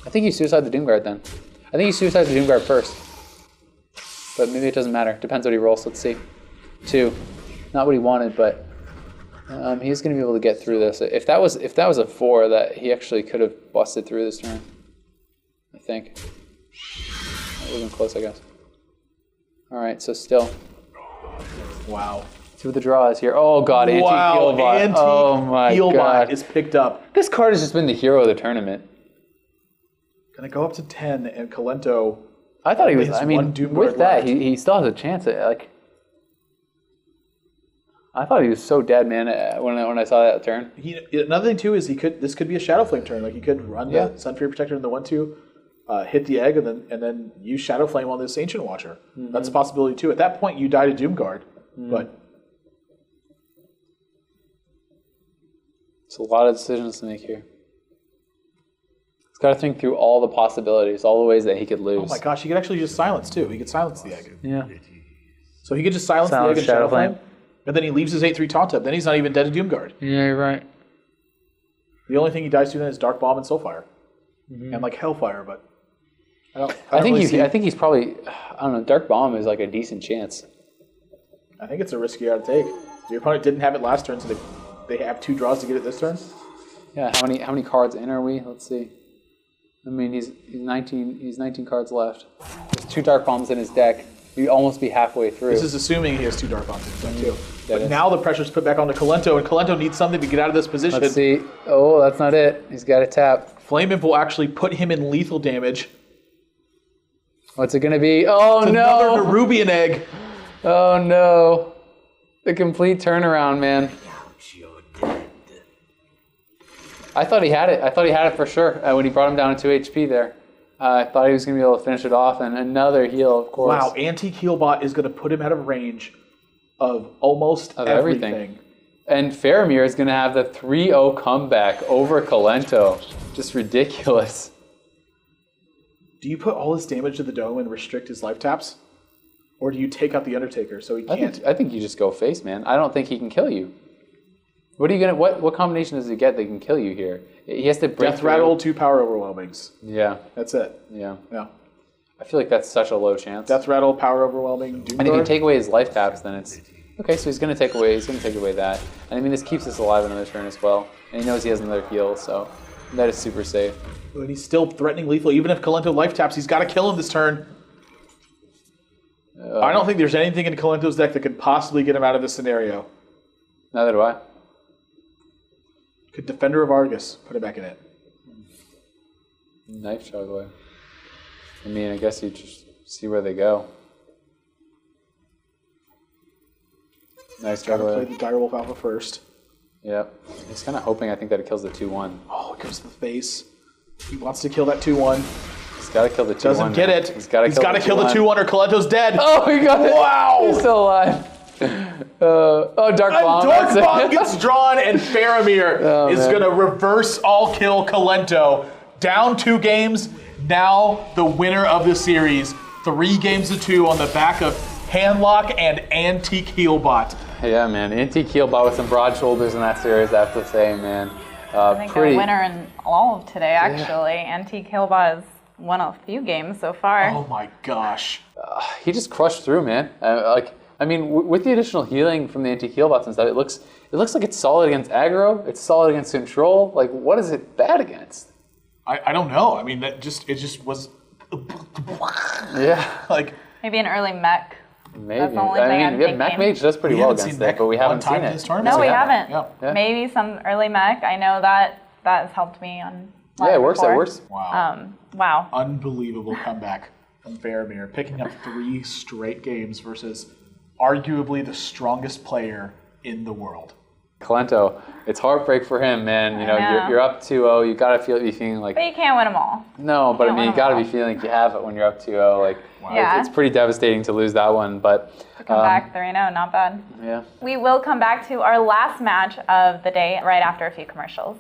I think you suicide the Doomguard then. I think you suicide the Doomguard first. But maybe it doesn't matter. Depends what he rolls. Let's see. 2. Not what he wanted, but he's going to be able to get through this. If that was a 4, that he actually could have busted through this turn. I think. That wasn't close, I guess. All right, so still. Wow. See what the draw is here. Oh, God, Antique-Healbot. Oh, my God. Is picked up. This card has just been the hero of the tournament. Going to go up to 10, and Kolento... I thought he was, with that, he still has a chance at, I thought he was so dead, man, when I saw that turn. Another thing, too, is this could be a Shadow Flame turn. He could run the Sunfury Protector in the 1-2, hit the egg, and then use Shadow Flame on this Ancient Watcher. Mm-hmm. That's a possibility, too. At that point, you die to Doomguard, but... It's a lot of decisions to make here. He's got to think through all the possibilities, all the ways that he could lose. Oh my gosh, he could actually just silence, too. He could silence the egg. Yeah. So he could just silence the egg and Shadow Flame, and then he leaves his 8-3 taunt up. Then he's not even dead to Doomguard. Yeah, you're right. The only thing he dies to then is Dark Bomb and Soulfire. Mm-hmm. And Hellfire, but I think he's probably, I don't know, Dark Bomb is a decent chance. I think it's a risk you got to take. Your opponent didn't have it last turn, so they have 2 draws to get it this turn. Yeah, how many cards in are we? Let's see. I mean, he's 19 cards left. There's 2 Dark Bombs in his deck. You'd almost be halfway through. This is assuming he has 2 Dark Bombs in his deck too. But now the pressure's put back onto Kolento, and Kolento needs something to get out of this position. Let's see. Oh, that's not it. He's got to tap. Flame Imp will actually put him in lethal damage. What's it going to be? Oh, it's no. Another Nerubian Egg. Oh, no. The complete turnaround, man. I thought he had it. I thought he had it for sure when he brought him down to 2 HP there. I thought he was going to be able to finish it off, and another heal, of course. Wow, Antique-Healbot is going to put him out of range of almost everything. And Faramir is going to have the 3-0 comeback over Kolento. Just ridiculous. Do you put all this damage to the dome and restrict his life taps? Or do you take out the Undertaker so he can't? I think you just go face, man. I don't think he can kill you. What are you gonna? What combination does he get that can kill you here? He has to break Death Rattle, 2 Power Overwhelmings. Yeah. That's it. Yeah. Yeah. I feel like that's such a low chance. Death Rattle, Power Overwhelming, Doomguard. And if you take away his life taps, then it's... Okay, so he's going to take away that. And I mean, this keeps us alive another turn as well. And he knows he has another heal, so that is super safe. And he's still threatening lethal. Even if Kolento life taps, he's got to kill him this turn. I don't think there's anything in Kolento's deck that could possibly get him out of this scenario. Neither do I. Could Defender of Argus put it back in it? Knife juggler. I mean, I guess you just see where they go. Nice Gotta juggler. play the Direwolf Alpha first. Yep. He's kind of hoping, I think, that it kills the 2-1. Oh, it goes to the face. He wants to kill that 2-1. He's got to kill the 2-1. Doesn't get it. He's got to kill the 2-1 or Kolento's dead. Oh, he got it. Wow. He's still alive. Dark Bomb. Dark that's it. Bomb gets drawn, and Faramir is man. going to reverse all kill Kolento. Down 2 games. Now the winner of the series. 3 games to 2 on the back of Handlock and Antique Healbot. Yeah, man. Antique Healbot with some broad shoulders in that series, I have to say, man. I think a winner in all of today, actually. Antique Healbot has won a few games so far. Oh my gosh. He just crushed through, man. With the additional healing from the Anti-Healbots and stuff, it looks like it's solid against aggro. It's solid against control. Like, what is it bad against? I don't know. I mean, it just was. Yeah. Like Maybe an early mech. Maybe. That's the only thing I'm yeah, Mech thinking. Mage does pretty well against it, but we haven't seen in this it. tournament. No, we haven't. Yeah. Maybe some early mech. I know that has helped me on. Yeah, it works. before. It works. Wow. Wow. Unbelievable comeback from Faramir, picking up 3 straight games versus arguably the strongest player in the world. Kolento, it's heartbreak for him, man. You know, know. you're up 2-0. You gotta be feeling like. But you can't win them all. No, but I can't mean, you win gotta them be feeling like you have it when you're up 2-0. Like, Yeah. it's pretty devastating to lose that one. But Come back 3-0, not bad. yeah. We will come back to our last match of the day right after a few commercials.